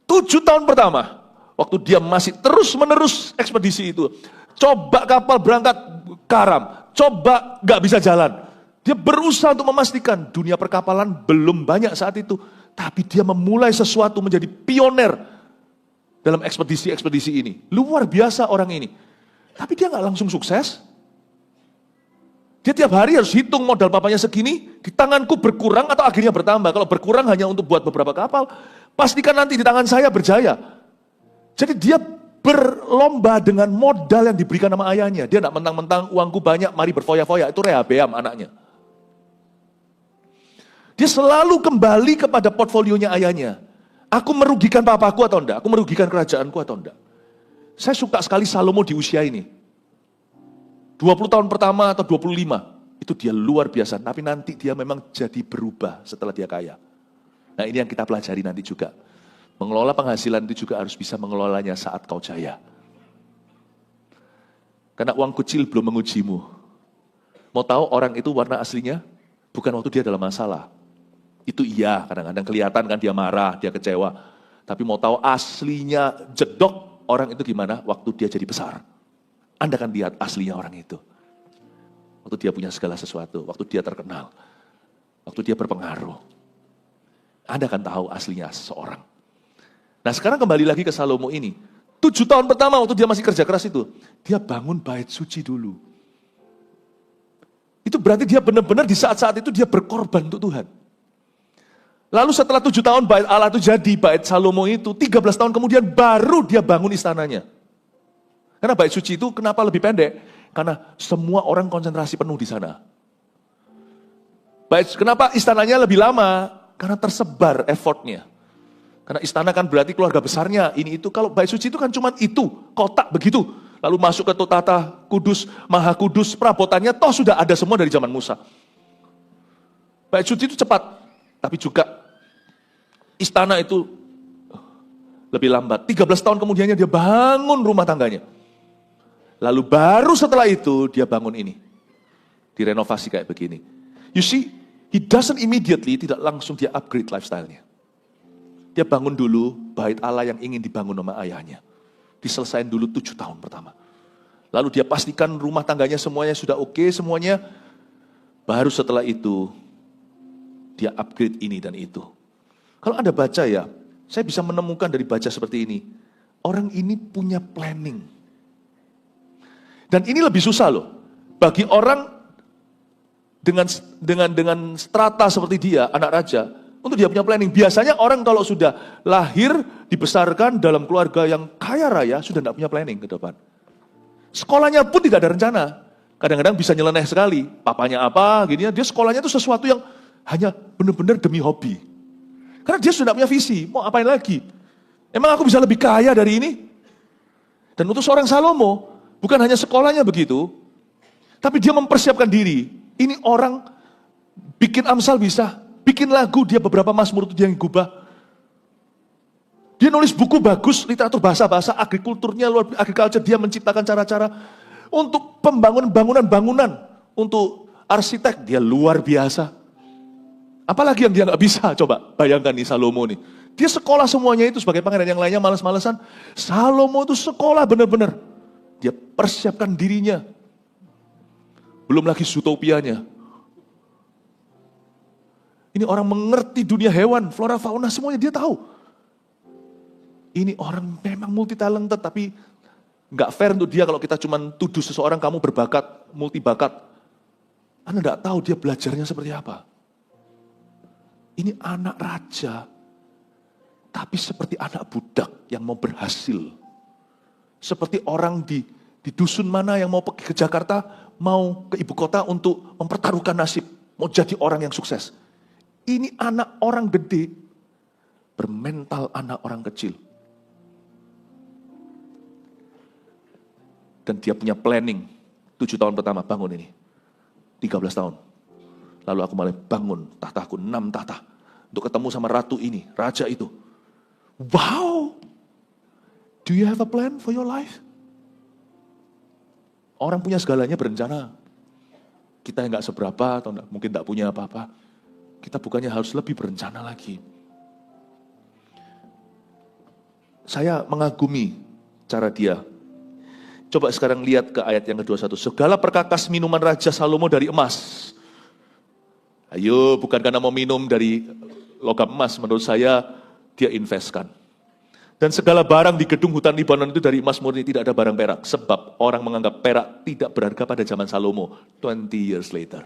7 tahun pertama, waktu dia masih terus-menerus ekspedisi itu. Coba kapal berangkat karam, coba nggak bisa jalan. Dia berusaha untuk memastikan dunia perkapalan belum banyak saat itu. Tapi dia memulai sesuatu menjadi pioner dalam ekspedisi-ekspedisi ini. Luar biasa orang ini. Tapi dia nggak langsung sukses. Dia tiap hari harus hitung modal papanya segini, di tanganku berkurang atau akhirnya bertambah. Kalau berkurang hanya untuk buat beberapa kapal, pastikan nanti di tangan saya berjaya. Jadi dia berlomba dengan modal yang diberikan sama ayahnya. Dia tidak mentang-mentang uangku banyak, mari berfoya-foya. Itu Rehabeam anaknya. Dia selalu kembali kepada portfolionya ayahnya. Aku merugikan papaku atau enggak? Aku merugikan kerajaanku atau enggak? Saya suka sekali Salomo di usia ini. 20 tahun pertama atau 25, itu dia luar biasa. Tapi nanti dia memang jadi berubah setelah dia kaya. Nah ini yang kita pelajari nanti juga. Mengelola penghasilan itu juga harus bisa mengelolanya saat kau jaya. Karena uang kecil belum mengujimu. Mau tahu orang itu warna aslinya? Bukan waktu dia dalam masalah. Itu iya, kadang-kadang kelihatan kan dia marah, dia kecewa. Tapi mau tahu aslinya jedok orang itu gimana? Waktu dia jadi besar. Anda akan lihat aslinya orang itu. Waktu dia punya segala sesuatu, waktu dia terkenal, waktu dia berpengaruh. Anda akan tahu aslinya seseorang. Nah sekarang kembali lagi ke Salomo ini. 7 tahun pertama waktu dia masih kerja keras itu, dia bangun bait suci dulu. Itu berarti dia benar-benar di saat-saat itu dia berkorban untuk Tuhan. Lalu setelah 7 tahun bait Allah itu jadi, bait Salomo itu, 13 tahun kemudian baru dia bangun istananya. Karena bait suci itu kenapa lebih pendek? Karena semua orang konsentrasi penuh di sana. Kenapa istananya lebih lama? Karena tersebar effortnya. Karena istana kan berarti keluarga besarnya, ini itu. Kalau bait suci itu kan cuma itu, kotak begitu. Lalu masuk ke tata kudus, maha kudus, perabotannya toh sudah ada semua dari zaman Musa. Bait suci itu cepat, tapi juga istana itu lebih lambat. 13 tahun kemudiannya dia bangun rumah tangganya. Lalu baru setelah itu dia bangun ini. Direnovasi kayak begini. You see, he doesn't immediately, tidak langsung dia upgrade lifestyle-nya. Dia bangun dulu bait Allah yang ingin dibangun sama ayahnya. Diselesain dulu 7 tahun pertama. Lalu dia pastikan rumah tangganya semuanya sudah oke, semuanya. Baru setelah itu, dia upgrade ini dan itu. Kalau Anda baca ya, saya bisa menemukan dari baca seperti ini. Orang ini punya planning. Dan ini lebih susah loh. Bagi orang dengan strata seperti dia, anak raja, untuk dia punya planning. Biasanya orang kalau sudah lahir, dibesarkan dalam keluarga yang kaya raya, sudah tidak punya planning ke depan. Sekolahnya pun tidak ada rencana. Kadang-kadang bisa nyeleneh sekali. Papanya apa, gini, dia sekolahnya itu sesuatu yang hanya benar-benar demi hobi. Karena dia sudah punya visi, mau apain lagi? Emang aku bisa lebih kaya dari ini? Dan untuk seorang Salomo, bukan hanya sekolahnya begitu, tapi dia mempersiapkan diri. Ini orang bikin Amsal bisa, bikin lagu, dia beberapa mazmur itu dia yang gubah. Dia nulis buku bagus, literatur bahasa-bahasa, agrikulturnya, agriculture, dia menciptakan cara-cara untuk bangunan-bangunan, untuk arsitek, dia luar biasa. Apalagi yang dia nggak bisa, coba bayangkan nih Salomo nih. Dia sekolah semuanya itu sebagai pangeran, yang lainnya malas-malesan. Salomo itu sekolah benar-benar. Dia persiapkan dirinya. Belum lagi Zootopianya. Ini orang mengerti dunia hewan, flora, fauna, semuanya dia tahu. Ini orang memang multi talented, tapi nggak fair untuk dia kalau kita cuma tuduh seseorang kamu berbakat, multi bakat. Anda nggak tahu dia belajarnya seperti apa. Ini anak raja, tapi seperti anak budak yang mau berhasil. Seperti orang di dusun mana yang mau pergi ke Jakarta, mau ke ibu kota untuk mempertaruhkan nasib, mau jadi orang yang sukses. Ini anak orang gede, bermental anak orang kecil. Dan dia punya planning, 7 tahun pertama bangun ini, 13 tahun. Lalu aku mulai bangun tahtaku, 6 tahta. Untuk ketemu sama ratu ini, raja itu. Wow! Do you have a plan for your life? Orang punya segalanya berencana. Kita yang gak seberapa, atau mungkin gak punya apa-apa. Kita bukannya harus lebih berencana lagi. Saya mengagumi cara dia. Coba sekarang lihat ke ayat yang ke-21. Segala perkakas minuman Raja Salomo dari emas. Ayo, bukan karena mau minum dari logam emas. Menurut saya, dia investkan. Dan segala barang di gedung hutan Libanon itu dari emas murni, tidak ada barang perak. Sebab orang menganggap perak tidak berharga pada zaman Salomo. 20 years later.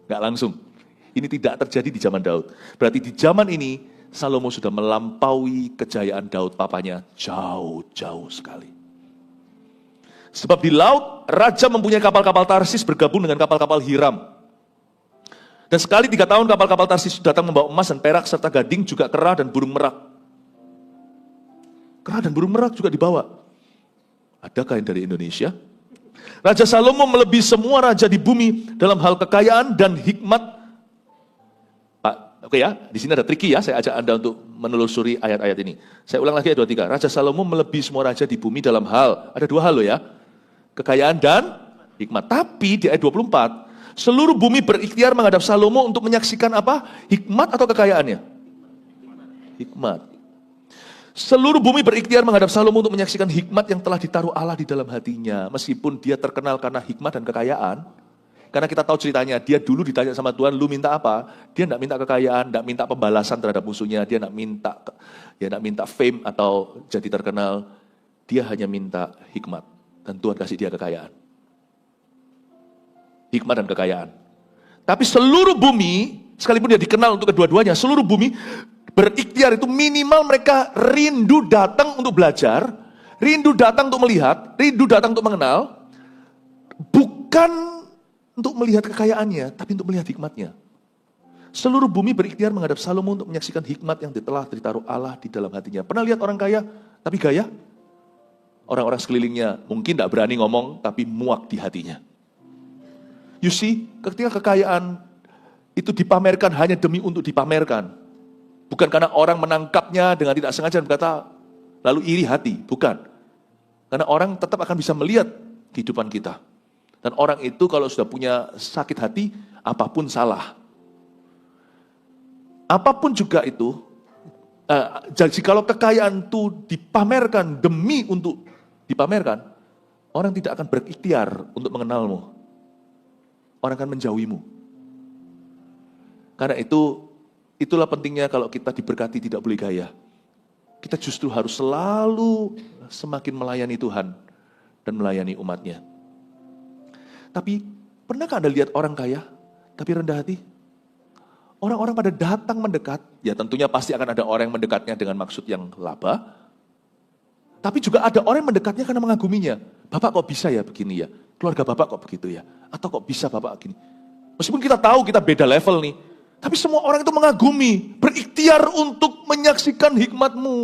Nggak langsung. Ini tidak terjadi di zaman Daud. Berarti di zaman ini, Salomo sudah melampaui kejayaan Daud papanya jauh-jauh sekali. Sebab di laut, raja mempunyai kapal-kapal Tarsis bergabung dengan kapal-kapal Hiram. Dan sekali 3 tahun kapal-kapal Tarsis datang membawa emas dan perak serta gading, juga kera dan burung merak. Kera dan burung merak juga dibawa. Adakah yang dari Indonesia? Raja Salomo melebihi semua raja di bumi dalam hal kekayaan dan hikmat. Oke ya, di sini ada triki ya, saya ajak Anda untuk menelusuri ayat-ayat ini. Saya ulang lagi ayat 23. Raja Salomo melebihi semua raja di bumi dalam hal, ada 2 hal loh ya. Kekayaan dan hikmat. Tapi di ayat 24, seluruh bumi berikhtiar menghadap Salomo untuk menyaksikan apa? Hikmat atau kekayaannya? Hikmat. Seluruh bumi berikhtiar menghadap Salomo untuk menyaksikan hikmat yang telah ditaruh Allah di dalam hatinya. Meskipun dia terkenal karena hikmat dan kekayaan. Karena kita tahu ceritanya, dia dulu ditanya sama Tuhan, lu minta apa? Dia tidak minta kekayaan, tidak minta pembalasan terhadap musuhnya. Dia tidak minta fame atau jadi terkenal. Dia hanya minta hikmat dan Tuhan kasih dia kekayaan. Hikmat dan kekayaan. Tapi seluruh bumi, sekalipun dia dikenal untuk kedua-duanya, seluruh bumi berikhtiar itu minimal mereka rindu datang untuk belajar, rindu datang untuk melihat, rindu datang untuk mengenal, bukan untuk melihat kekayaannya, tapi untuk melihat hikmatnya. Seluruh bumi berikhtiar menghadap Salomo untuk menyaksikan hikmat yang telah ditaruh Allah di dalam hatinya. Pernah lihat orang kaya tapi gaya? Orang-orang sekelilingnya mungkin tidak berani ngomong tapi muak di hatinya. You see, ketika kekayaan itu dipamerkan hanya demi untuk dipamerkan. Bukan karena orang menangkapnya dengan tidak sengaja dan berkata, lalu iri hati. Bukan. Karena orang tetap akan bisa melihat kehidupan kita. Dan orang itu kalau sudah punya sakit hati, apapun salah. Apapun juga itu, jadi kalau kekayaan itu dipamerkan demi untuk dipamerkan, orang tidak akan berikhtiar untuk mengenalmu. Orang akan menjauhimu. Karena itulah pentingnya kalau kita diberkati tidak boleh gaya. Kita justru harus selalu semakin melayani Tuhan dan melayani umatnya. Tapi pernahkah Anda lihat orang kaya tapi rendah hati? Orang-orang pada datang mendekat, ya tentunya pasti akan ada orang yang mendekatnya dengan maksud yang laba. Tapi juga ada orang yang mendekatnya karena mengaguminya. Bapak kok bisa ya begini ya? Keluarga Bapak kok begitu ya? Atau kok bisa Bapak gini? Meskipun kita tahu kita beda level nih. Tapi semua orang itu mengagumi. Berikhtiar untuk menyaksikan hikmatmu.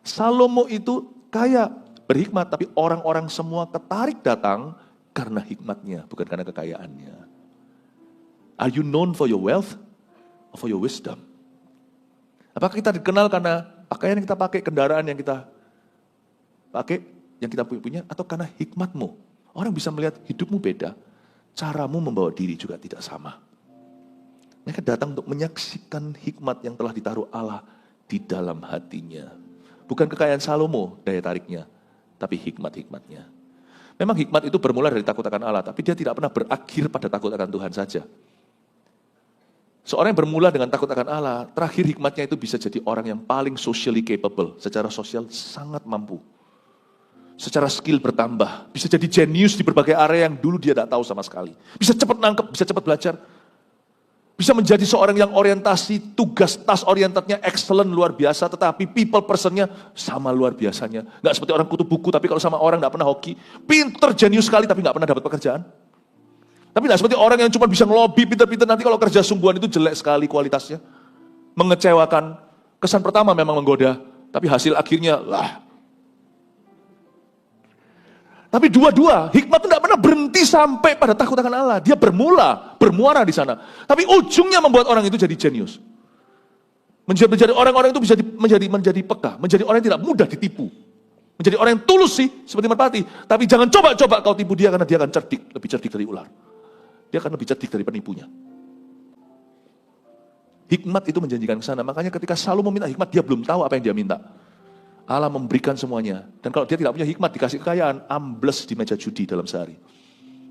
Salomo itu kaya, berhikmat. Tapi orang-orang semua ketarik datang karena hikmatnya. Bukan karena kekayaannya. Are you known for your wealth? Or for your wisdom? Apakah kita dikenal karena pakaian yang kita pakai, kendaraan yang kita pakai, yang kita punya, atau karena hikmatmu? Orang bisa melihat hidupmu beda, caramu membawa diri juga tidak sama. Mereka datang untuk menyaksikan hikmat yang telah ditaruh Allah di dalam hatinya. Bukan kekayaan Salomo daya tariknya, tapi hikmat-hikmatnya. Memang hikmat itu bermula dari takut akan Allah, tapi dia tidak pernah berakhir pada takut akan Tuhan saja. Seorang yang bermula dengan takut akan Allah, terakhir hikmatnya itu bisa jadi orang yang paling socially capable, secara sosial sangat mampu. Secara skill bertambah, bisa jadi jenius di berbagai area yang dulu dia tidak tahu sama sekali. Bisa cepat nangkep, bisa cepat belajar. Bisa menjadi seorang yang orientasi, tugas, task orientednya excellent, luar biasa, tetapi people personnya sama luar biasanya. Nggak seperti orang kutu buku, tapi kalau sama orang nggak pernah hoki. Pinter, jenius sekali, tapi nggak pernah dapat pekerjaan. Tapi nggak seperti orang yang cuma bisa ngelobi, pinter-pinter, nanti kalau kerja sungguhan itu jelek sekali kualitasnya. Mengecewakan. Kesan pertama memang menggoda, tapi hasil akhirnya lah. Tapi dua-dua, hikmat itu tidak pernah berhenti sampai pada takut akan Allah. Dia bermuara di sana. Tapi ujungnya membuat orang itu jadi jenius. Menjadi orang-orang itu bisa menjadi peka, menjadi orang yang tidak mudah ditipu. Menjadi orang yang tulus sih, seperti merpati. Tapi jangan coba-coba kau tipu dia, karena dia akan cerdik, lebih cerdik dari ular. Dia akan lebih cerdik dari penipunya. Hikmat itu menjanjikan ke sana. Makanya ketika Salomo minta hikmat, dia belum tahu apa yang dia minta. Allah memberikan semuanya. Dan kalau dia tidak punya hikmat, dikasih kekayaan, ambles di meja judi dalam sehari.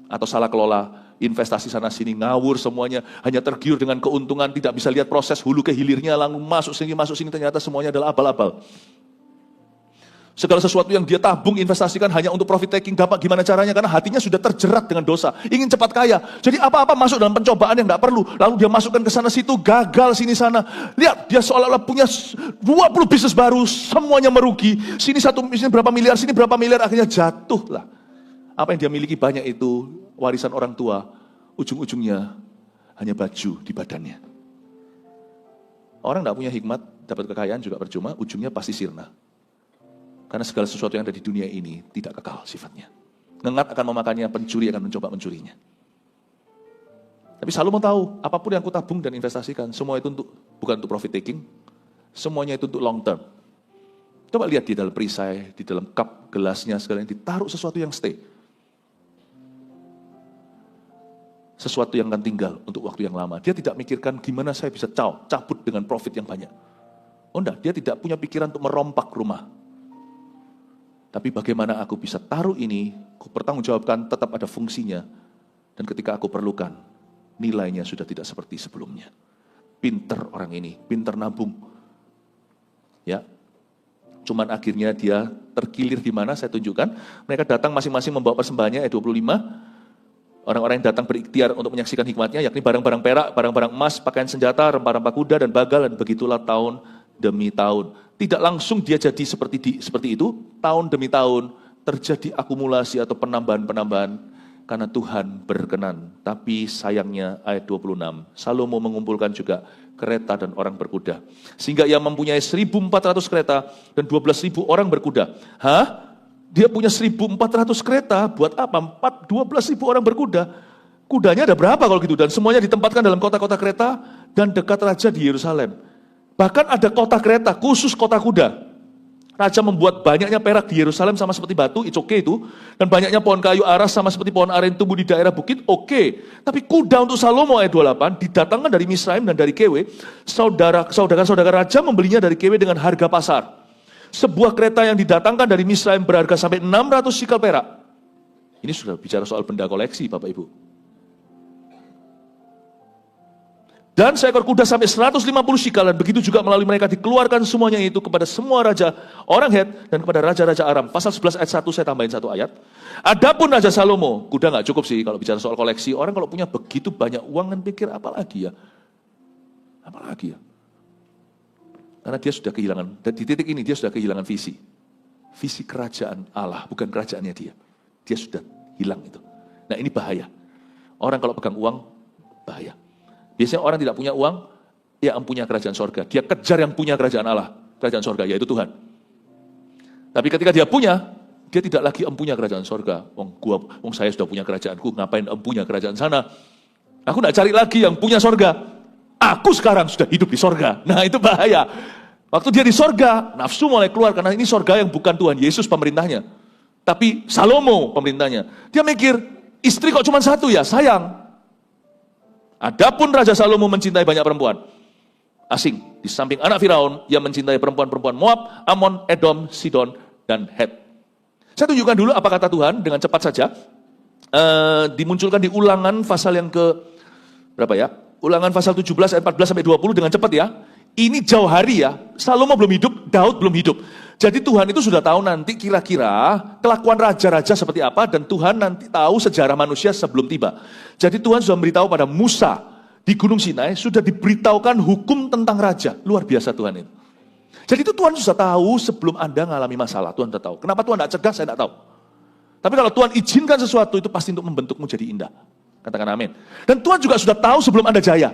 Atau salah kelola, investasi sana sini, ngawur semuanya, hanya tergiur dengan keuntungan, tidak bisa lihat proses hulu ke hilirnya, langsung masuk sini, ternyata semuanya adalah abal-abal. Segala sesuatu yang dia tabung, investasikan hanya untuk profit taking, dapat gimana caranya, karena hatinya sudah terjerat dengan dosa, ingin cepat kaya. Jadi apa-apa masuk dalam pencobaan yang tidak perlu, lalu dia masukkan ke sana situ, gagal sini sana. Lihat, dia seolah-olah punya 20 bisnis baru, semuanya merugi. Sini berapa miliar, sini berapa miliar, akhirnya jatuhlah. Apa yang dia miliki banyak itu, warisan orang tua, ujung-ujungnya hanya baju di badannya. Orang tidak punya hikmat, dapat kekayaan juga percuma, ujungnya pasti sirna. Karena segala sesuatu yang ada di dunia ini tidak kekal sifatnya. Ngengat akan memakannya, pencuri akan mencoba mencurinya. Tapi Salomo tahu, apapun yang aku tabung dan investasikan, semua itu bukan untuk profit taking, semuanya itu untuk long term. Coba lihat di dalam perisai, di dalam cup, gelasnya, segala yang ditaruh sesuatu yang stay. Sesuatu yang akan tinggal untuk waktu yang lama. Dia tidak mikirkan gimana saya bisa cabut dengan profit yang banyak. Oh enggak, dia tidak punya pikiran untuk merompak rumah. Tapi bagaimana aku bisa taruh ini, aku pertanggungjawabkan, tetap ada fungsinya. Dan ketika aku perlukan, nilainya sudah tidak seperti sebelumnya. Pinter orang ini, pinter nabung. Ya, Cuman akhirnya dia terkilir di mana, saya tunjukkan. Mereka datang masing-masing membawa persembahannya, ayat 25. Orang-orang yang datang berikhtiar untuk menyaksikan hikmatnya, yakni barang-barang perak, barang-barang emas, pakaian senjata, rempah-rempah kuda, dan bagal, dan begitulah tahun demi tahun. Tidak langsung dia jadi seperti itu, tahun demi tahun terjadi akumulasi atau penambahan-penambahan, karena Tuhan berkenan. Tapi sayangnya ayat 26, Salomo mengumpulkan juga kereta dan orang berkuda. Sehingga ia mempunyai 1.400 kereta dan 12.000 orang berkuda. Hah? Dia punya 1.400 kereta, buat apa? 12.000 orang berkuda. Kudanya ada berapa kalau gitu? Dan semuanya ditempatkan dalam kota-kota kereta dan dekat raja di Yerusalem. Bahkan ada kota kereta, khusus kota kuda. Raja membuat banyaknya perak di Yerusalem sama seperti batu, it's okay itu. Dan banyaknya pohon kayu aras sama seperti pohon aren tumbuh di daerah bukit, oke. Tapi kuda untuk Salomo ayat 28 didatangkan dari Misraim dan dari Kewe. Saudara-saudara raja membelinya dari Kewe dengan harga pasar. Sebuah kereta yang didatangkan dari Misraim berharga sampai 600 sikel perak. Ini sudah bicara soal benda koleksi Bapak Ibu. Dan seekor kuda sampai 150 sikal, dan begitu juga melalui mereka dikeluarkan semuanya itu kepada semua raja orang Het dan kepada raja-raja Aram. Pasal 11 ayat 1 saya tambahin satu ayat. Adapun Raja Salomo, kuda nggak cukup sih kalau bicara soal koleksi. Orang kalau punya begitu banyak uang kan pikir apalagi ya. Apalagi ya. Karena dia sudah kehilangan, dan di titik ini dia sudah kehilangan visi. Visi kerajaan Allah, bukan kerajaannya dia. Dia sudah hilang itu. Nah ini bahaya. Orang kalau pegang uang, bahaya. Biasanya orang tidak punya uang, yang punya kerajaan sorga. Dia kejar yang punya kerajaan Allah, kerajaan sorga, yaitu Tuhan. Tapi ketika dia punya, dia tidak lagi empunya kerajaan sorga. Wong saya sudah punya kerajaanku, ngapain empunya kerajaan sana? Aku tidak cari lagi yang punya sorga. Aku sekarang sudah hidup di sorga. Nah itu bahaya. Waktu dia di sorga, nafsu mulai keluar, karena ini sorga yang bukan Tuhan Yesus pemerintahnya. Tapi Salomo pemerintahnya. Dia mikir, istri kok cuma satu ya, sayang. Adapun Raja Salomo mencintai banyak perempuan asing. Di samping anak Firaun, ia mencintai perempuan-perempuan Moab, Amon, Edom, Sidon, dan Het. Saya tunjukkan dulu apa kata Tuhan dengan cepat saja. Dimunculkan di Ulangan pasal yang ke berapa ya? Ulangan pasal 17 ayat 14 sampai 20 dengan cepat ya. Ini jauh hari ya. Salomo belum hidup, Daud belum hidup. Jadi Tuhan itu sudah tahu nanti kira-kira kelakuan raja-raja seperti apa, dan Tuhan nanti tahu sejarah manusia sebelum tiba. Jadi Tuhan sudah memberitahu pada Musa di Gunung Sinai, sudah diberitahukan hukum tentang raja. Luar biasa Tuhan itu. Jadi itu Tuhan sudah tahu sebelum Anda mengalami masalah, Tuhan sudah tahu. Kenapa Tuhan tidak cegah, saya tidak tahu. Tapi kalau Tuhan izinkan sesuatu, itu pasti untuk membentukmu jadi indah. Katakan amin. Dan Tuhan juga sudah tahu sebelum Anda jaya.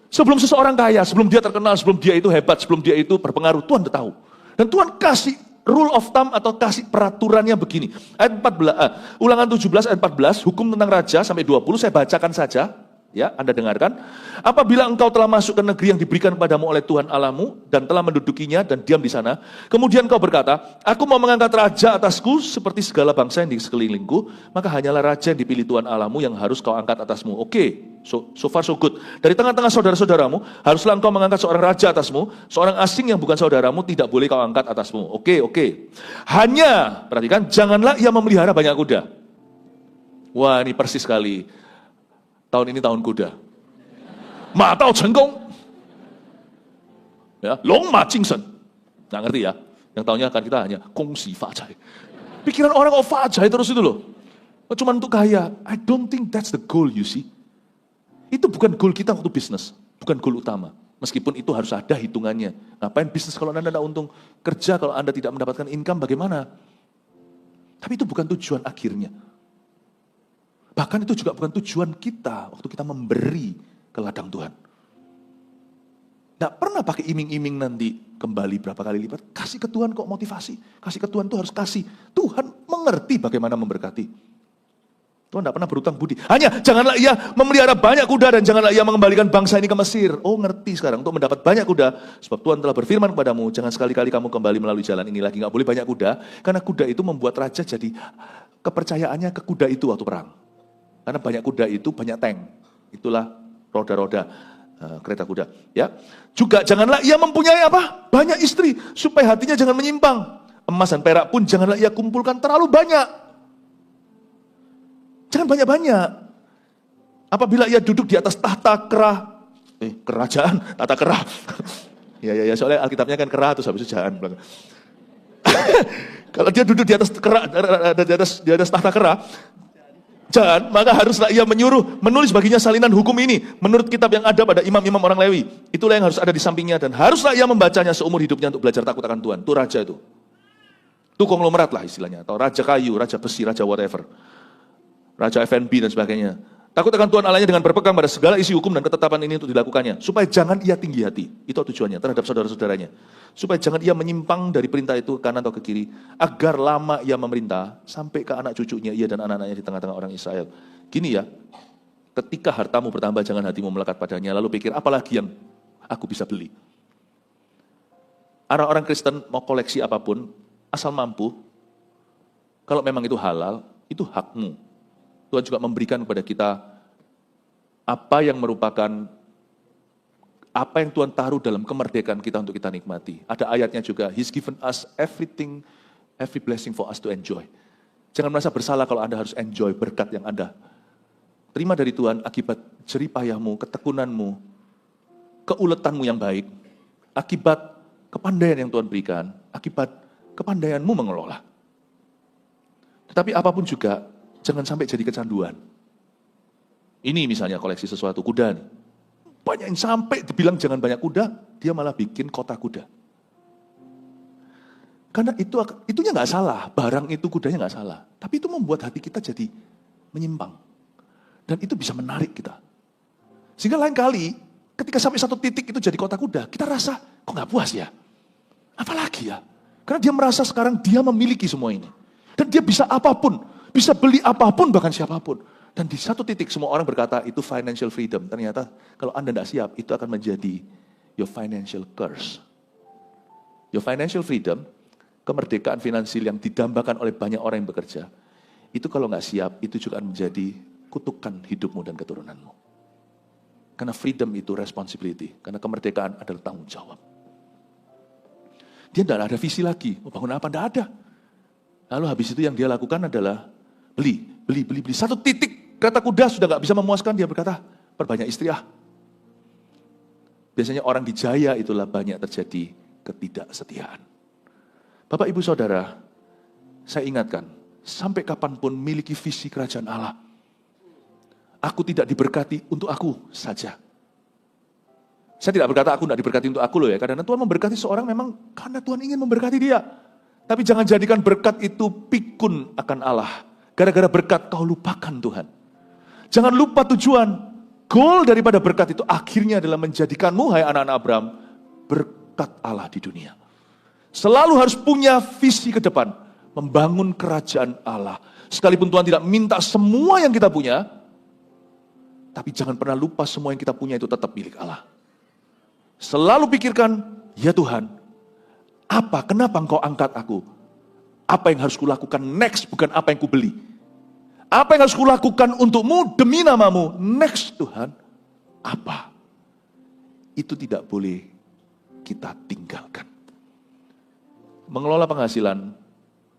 Sebelum seseorang kaya, sebelum dia terkenal, sebelum dia itu hebat, sebelum dia itu berpengaruh, Tuhan sudah tahu. Dan Tuhan kasih rule of thumb atau kasih peraturannya begini. Ayat 14, Ulangan 17 ayat 14, hukum tentang raja sampai 20, saya bacakan saja. Ya, Anda dengarkan. Apabila engkau telah masuk ke negeri yang diberikan kepadamu oleh Tuhan Allahmu dan telah mendudukinya dan diam di sana, kemudian kau berkata, aku mau mengangkat raja atasku seperti segala bangsa yang di sekelilingku, maka hanyalah raja yang dipilih Tuhan Allahmu yang harus kau angkat atasmu. Oke, so far so good. Dari tengah-tengah saudara-saudaramu, haruslah engkau mengangkat seorang raja atasmu, seorang asing yang bukan saudaramu tidak boleh kau angkat atasmu. Oke. Hanya, perhatikan, janganlah ia memelihara banyak kuda. Wah, ini persis sekali. Tahun ini tahun kuda. Ma dao cengkong. Ya, long ma jingsen. Nggak ngerti ya. Yang tahunnya akan kita hanya kongsi fajai. Pikiran orang fajai terus itu loh. Cuma untuk kaya. I don't think that's the goal, you see. Itu bukan goal kita untuk bisnis. Bukan goal utama. Meskipun itu harus ada hitungannya. Ngapain bisnis kalau Anda tidak untung? Kerja kalau Anda tidak mendapatkan income bagaimana? Tapi itu bukan tujuan akhirnya. Bahkan itu juga bukan tujuan kita waktu kita memberi ke ladang Tuhan. Tidak pernah pakai iming-iming nanti kembali berapa kali lipat. Kasih ke Tuhan kok motivasi. Kasih ke Tuhan itu harus kasih. Tuhan mengerti bagaimana memberkati. Tuhan tidak pernah berutang budi. Hanya janganlah ia memelihara banyak kuda dan janganlah ia mengembalikan bangsa ini ke Mesir. Oh ngerti sekarang untuk mendapat banyak kuda. Sebab Tuhan telah berfirman kepadamu, jangan sekali-kali kamu kembali melalui jalan ini lagi. Nggak boleh banyak kuda. Karena kuda itu membuat raja jadi kepercayaannya ke kuda itu waktu perang. Karena banyak kuda itu banyak tank. Itulah roda-roda kereta kuda. Ya, juga janganlah ia mempunyai apa? Banyak istri supaya hatinya jangan menyimpang. Emas dan perak pun janganlah ia kumpulkan terlalu banyak. Jangan banyak-banyak. Apabila ia duduk di atas tahta kerajaan, tata kerah. Ya, soalnya Alkitabnya kan kerah terus habis itu jalan. Kalau dia duduk di atas kera, di atas tahta kera, jangan, maka haruslah ia menulis baginya salinan hukum ini menurut kitab yang ada pada imam-imam orang Lewi. Itulah yang harus ada di sampingnya dan haruslah ia membacanya seumur hidupnya untuk belajar takut akan Tuhan. Itu raja itu. Itu konglomerat lah istilahnya, atau raja kayu, raja besi, raja whatever. Raja FNB dan sebagainya. Takut akan Tuhan Allahnya dengan berpegang pada segala isi hukum dan ketetapan ini untuk dilakukannya. Supaya jangan ia tinggi hati. Itu tujuannya terhadap saudara-saudaranya. Supaya jangan ia menyimpang dari perintah itu ke kanan atau ke kiri. Agar lama ia memerintah sampai ke anak cucunya ia dan anak-anaknya di tengah-tengah orang Israel. Gini ya, ketika hartamu bertambah jangan hatimu melekat padanya. Lalu pikir apalagi yang aku bisa beli. Orang-orang Kristen mau koleksi apapun, asal mampu, kalau memang itu halal, itu hakmu. Tuhan juga memberikan kepada kita apa yang merupakan, apa yang Tuhan taruh dalam kemerdekaan kita untuk kita nikmati. Ada ayatnya juga, He's given us everything, every blessing for us to enjoy. Jangan merasa bersalah kalau Anda harus enjoy berkat yang Anda terima dari Tuhan akibat jerih payahmu, ketekunanmu, keuletanmu yang baik, akibat kepandaian yang Tuhan berikan, akibat kepandaianmu mengelola. Tetapi apapun juga, jangan sampai jadi kecanduan. Ini misalnya koleksi sesuatu, kuda nih. Banyak yang sampai dibilang jangan banyak kuda, dia malah bikin kota kuda. Karena itunya nggak salah, barang itu kudanya nggak salah. Tapi itu membuat hati kita jadi menyimpang. Dan itu bisa menarik kita. Sehingga lain kali, ketika sampai satu titik itu jadi kota kuda, kita rasa, kok nggak puas ya? Apalagi ya? Karena dia merasa sekarang dia memiliki semua ini. Dan dia bisa apapun, bisa beli apapun bahkan siapapun. Dan di satu titik semua orang berkata itu financial freedom. Ternyata kalau Anda tidak siap itu akan menjadi your financial curse. Your financial freedom, kemerdekaan finansial yang didambakan oleh banyak orang yang bekerja. Itu kalau nggak siap itu juga akan menjadi kutukan hidupmu dan keturunanmu. Karena freedom itu responsibility. Karena kemerdekaan adalah tanggung jawab. Dia tidak ada visi lagi. Mau bangun apa? Tidak ada. Lalu habis itu yang dia lakukan adalah beli. Satu titik kereta kuda sudah nggak bisa memuaskan, dia berkata, perbanyak istri ah. Biasanya orang di Jaya itulah banyak terjadi ketidaksetiaan. Bapak, Ibu, Saudara, saya ingatkan, sampai kapanpun miliki visi kerajaan Allah. Aku tidak diberkati untuk aku saja. Saya tidak berkata aku tidak diberkati untuk aku loh ya. Karena Tuhan memberkati seorang memang karena Tuhan ingin memberkati dia. Tapi jangan jadikan berkat itu pikun akan Allah. Gara-gara berkat kau lupakan Tuhan. Jangan lupa tujuan. Goal daripada berkat itu akhirnya adalah menjadikanmu, hai anak-anak Abraham, berkat Allah di dunia. Selalu harus punya visi ke depan. Membangun kerajaan Allah. Sekalipun Tuhan tidak minta semua yang kita punya, tapi jangan pernah lupa semua yang kita punya itu tetap milik Allah. Selalu pikirkan, ya Tuhan, kenapa engkau angkat aku? Apa yang harus kulakukan next, bukan apa yang kubeli. Apa yang harus kulakukan untukmu demi namamu, next Tuhan, apa? Itu tidak boleh kita tinggalkan. Mengelola penghasilan,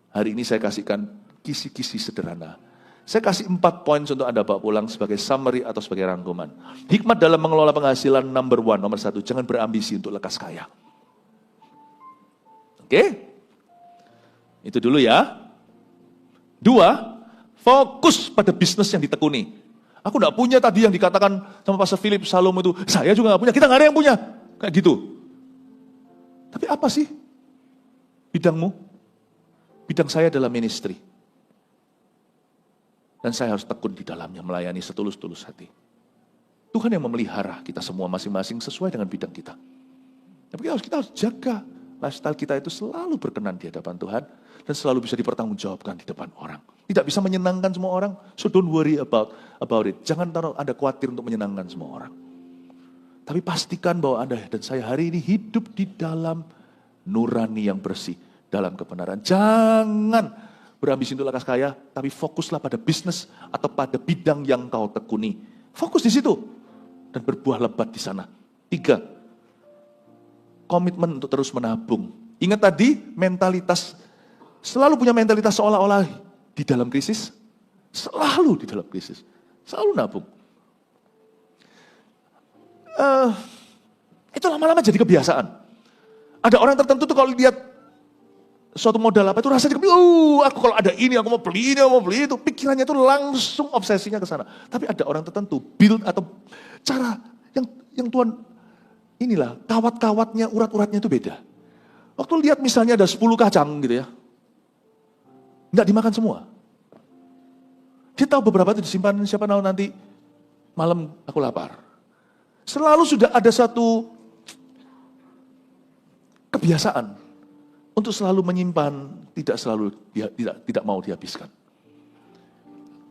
hari ini saya kasihkan kisi-kisi sederhana. Saya kasih 4 poin untuk Anda bawa pulang sebagai summary atau sebagai rangkuman. Hikmat dalam mengelola penghasilan nomor 1, jangan berambisi untuk lekas kaya. Oke? Itu dulu ya. 2, fokus pada bisnis yang ditekuni. Aku enggak punya tadi yang dikatakan sama Pastor Philip Salom itu, saya juga enggak punya, kita enggak ada yang punya. Kayak gitu. Tapi apa sih bidangmu? Bidang saya adalah ministry. Dan saya harus tekun di dalamnya, melayani setulus-tulus hati. Tuhan yang memelihara kita semua masing-masing sesuai dengan bidang kita. Tapi kita harus jaga lifestyle kita itu selalu berkenan di hadapan Tuhan dan selalu bisa dipertanggungjawabkan di depan orang. Tidak bisa menyenangkan semua orang, so don't worry about it. Jangan taruh Anda khawatir untuk menyenangkan semua orang. Tapi pastikan bahwa Anda dan saya hari ini hidup di dalam nurani yang bersih, dalam kebenaran. Jangan berambisi untuk lekas kaya, tapi fokuslah pada bisnis atau pada bidang yang kau tekuni. Fokus di situ dan berbuah lebat di sana. 3, komitmen untuk terus menabung. Ingat tadi mentalitas, selalu punya mentalitas seolah-olah di dalam krisis, selalu di dalam krisis, selalu nabung. Itu lama-lama jadi kebiasaan. Ada orang tertentu tuh kalau lihat suatu modal apa itu rasanya, aku kalau ada ini, aku mau beli ini, aku mau beli itu. Pikirannya itu langsung obsesinya ke sana. Tapi ada orang tertentu, build atau cara yang Tuhan, inilah, kawat-kawatnya, urat-uratnya itu beda. Waktu lihat misalnya ada 10 kacang gitu ya, nggak dimakan semua. Dia tahu beberapa itu disimpan, siapa tahu nanti malam aku lapar. Selalu sudah ada satu kebiasaan untuk selalu menyimpan, tidak mau dihabiskan.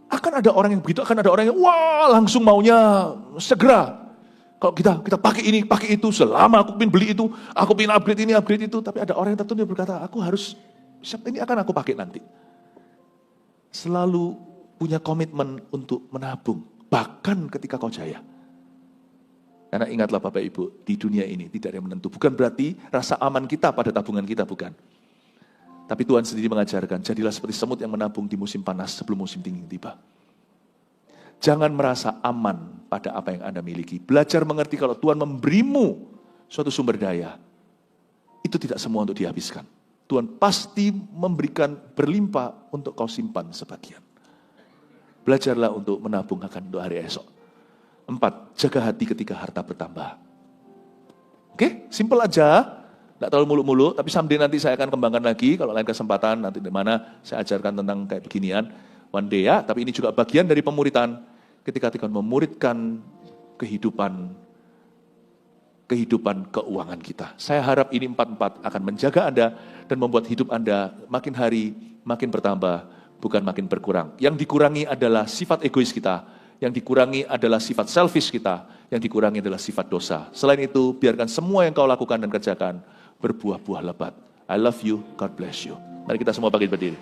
Akan ada orang yang begitu, akan ada orang yang langsung maunya segera. Kalau kita pakai ini, pakai itu, selama aku ingin beli itu, aku ingin upgrade ini, upgrade itu. Tapi ada orang yang tertentu yang berkata, aku harus, ini akan aku pakai nanti. Selalu punya komitmen untuk menabung, bahkan ketika kau jaya. Karena ingatlah Bapak Ibu, di dunia ini tidak ada yang menentu. Bukan berarti rasa aman kita pada tabungan kita, bukan. Tapi Tuhan sendiri mengajarkan, jadilah seperti semut yang menabung di musim panas sebelum musim dingin tiba. Jangan merasa aman pada apa yang Anda miliki. Belajar mengerti kalau Tuhan memberimu suatu sumber daya, itu tidak semua untuk dihabiskan. Tuhan pasti memberikan berlimpah untuk kau simpan sebagian. Belajarlah untuk menabung akan untuk hari esok. 4, jaga hati ketika harta bertambah. Oke, simple aja. Tidak terlalu muluk-muluk, tapi someday nanti saya akan kembangkan lagi. Kalau lain kesempatan, nanti di mana saya ajarkan tentang kayak beginian. One day ya, tapi ini juga bagian dari pemuritan. Ketika Tuhan memuridkan kehidupan keuangan kita. Saya harap ini 4 akan menjaga Anda dan membuat hidup Anda makin hari makin bertambah, bukan makin berkurang. Yang dikurangi adalah sifat egois kita. Yang dikurangi adalah sifat selfish kita, yang dikurangi adalah sifat dosa. Selain itu, biarkan semua yang kau lakukan dan kerjakan berbuah-buah lebat. I love you, God bless you. Mari kita semua bangkit berdiri.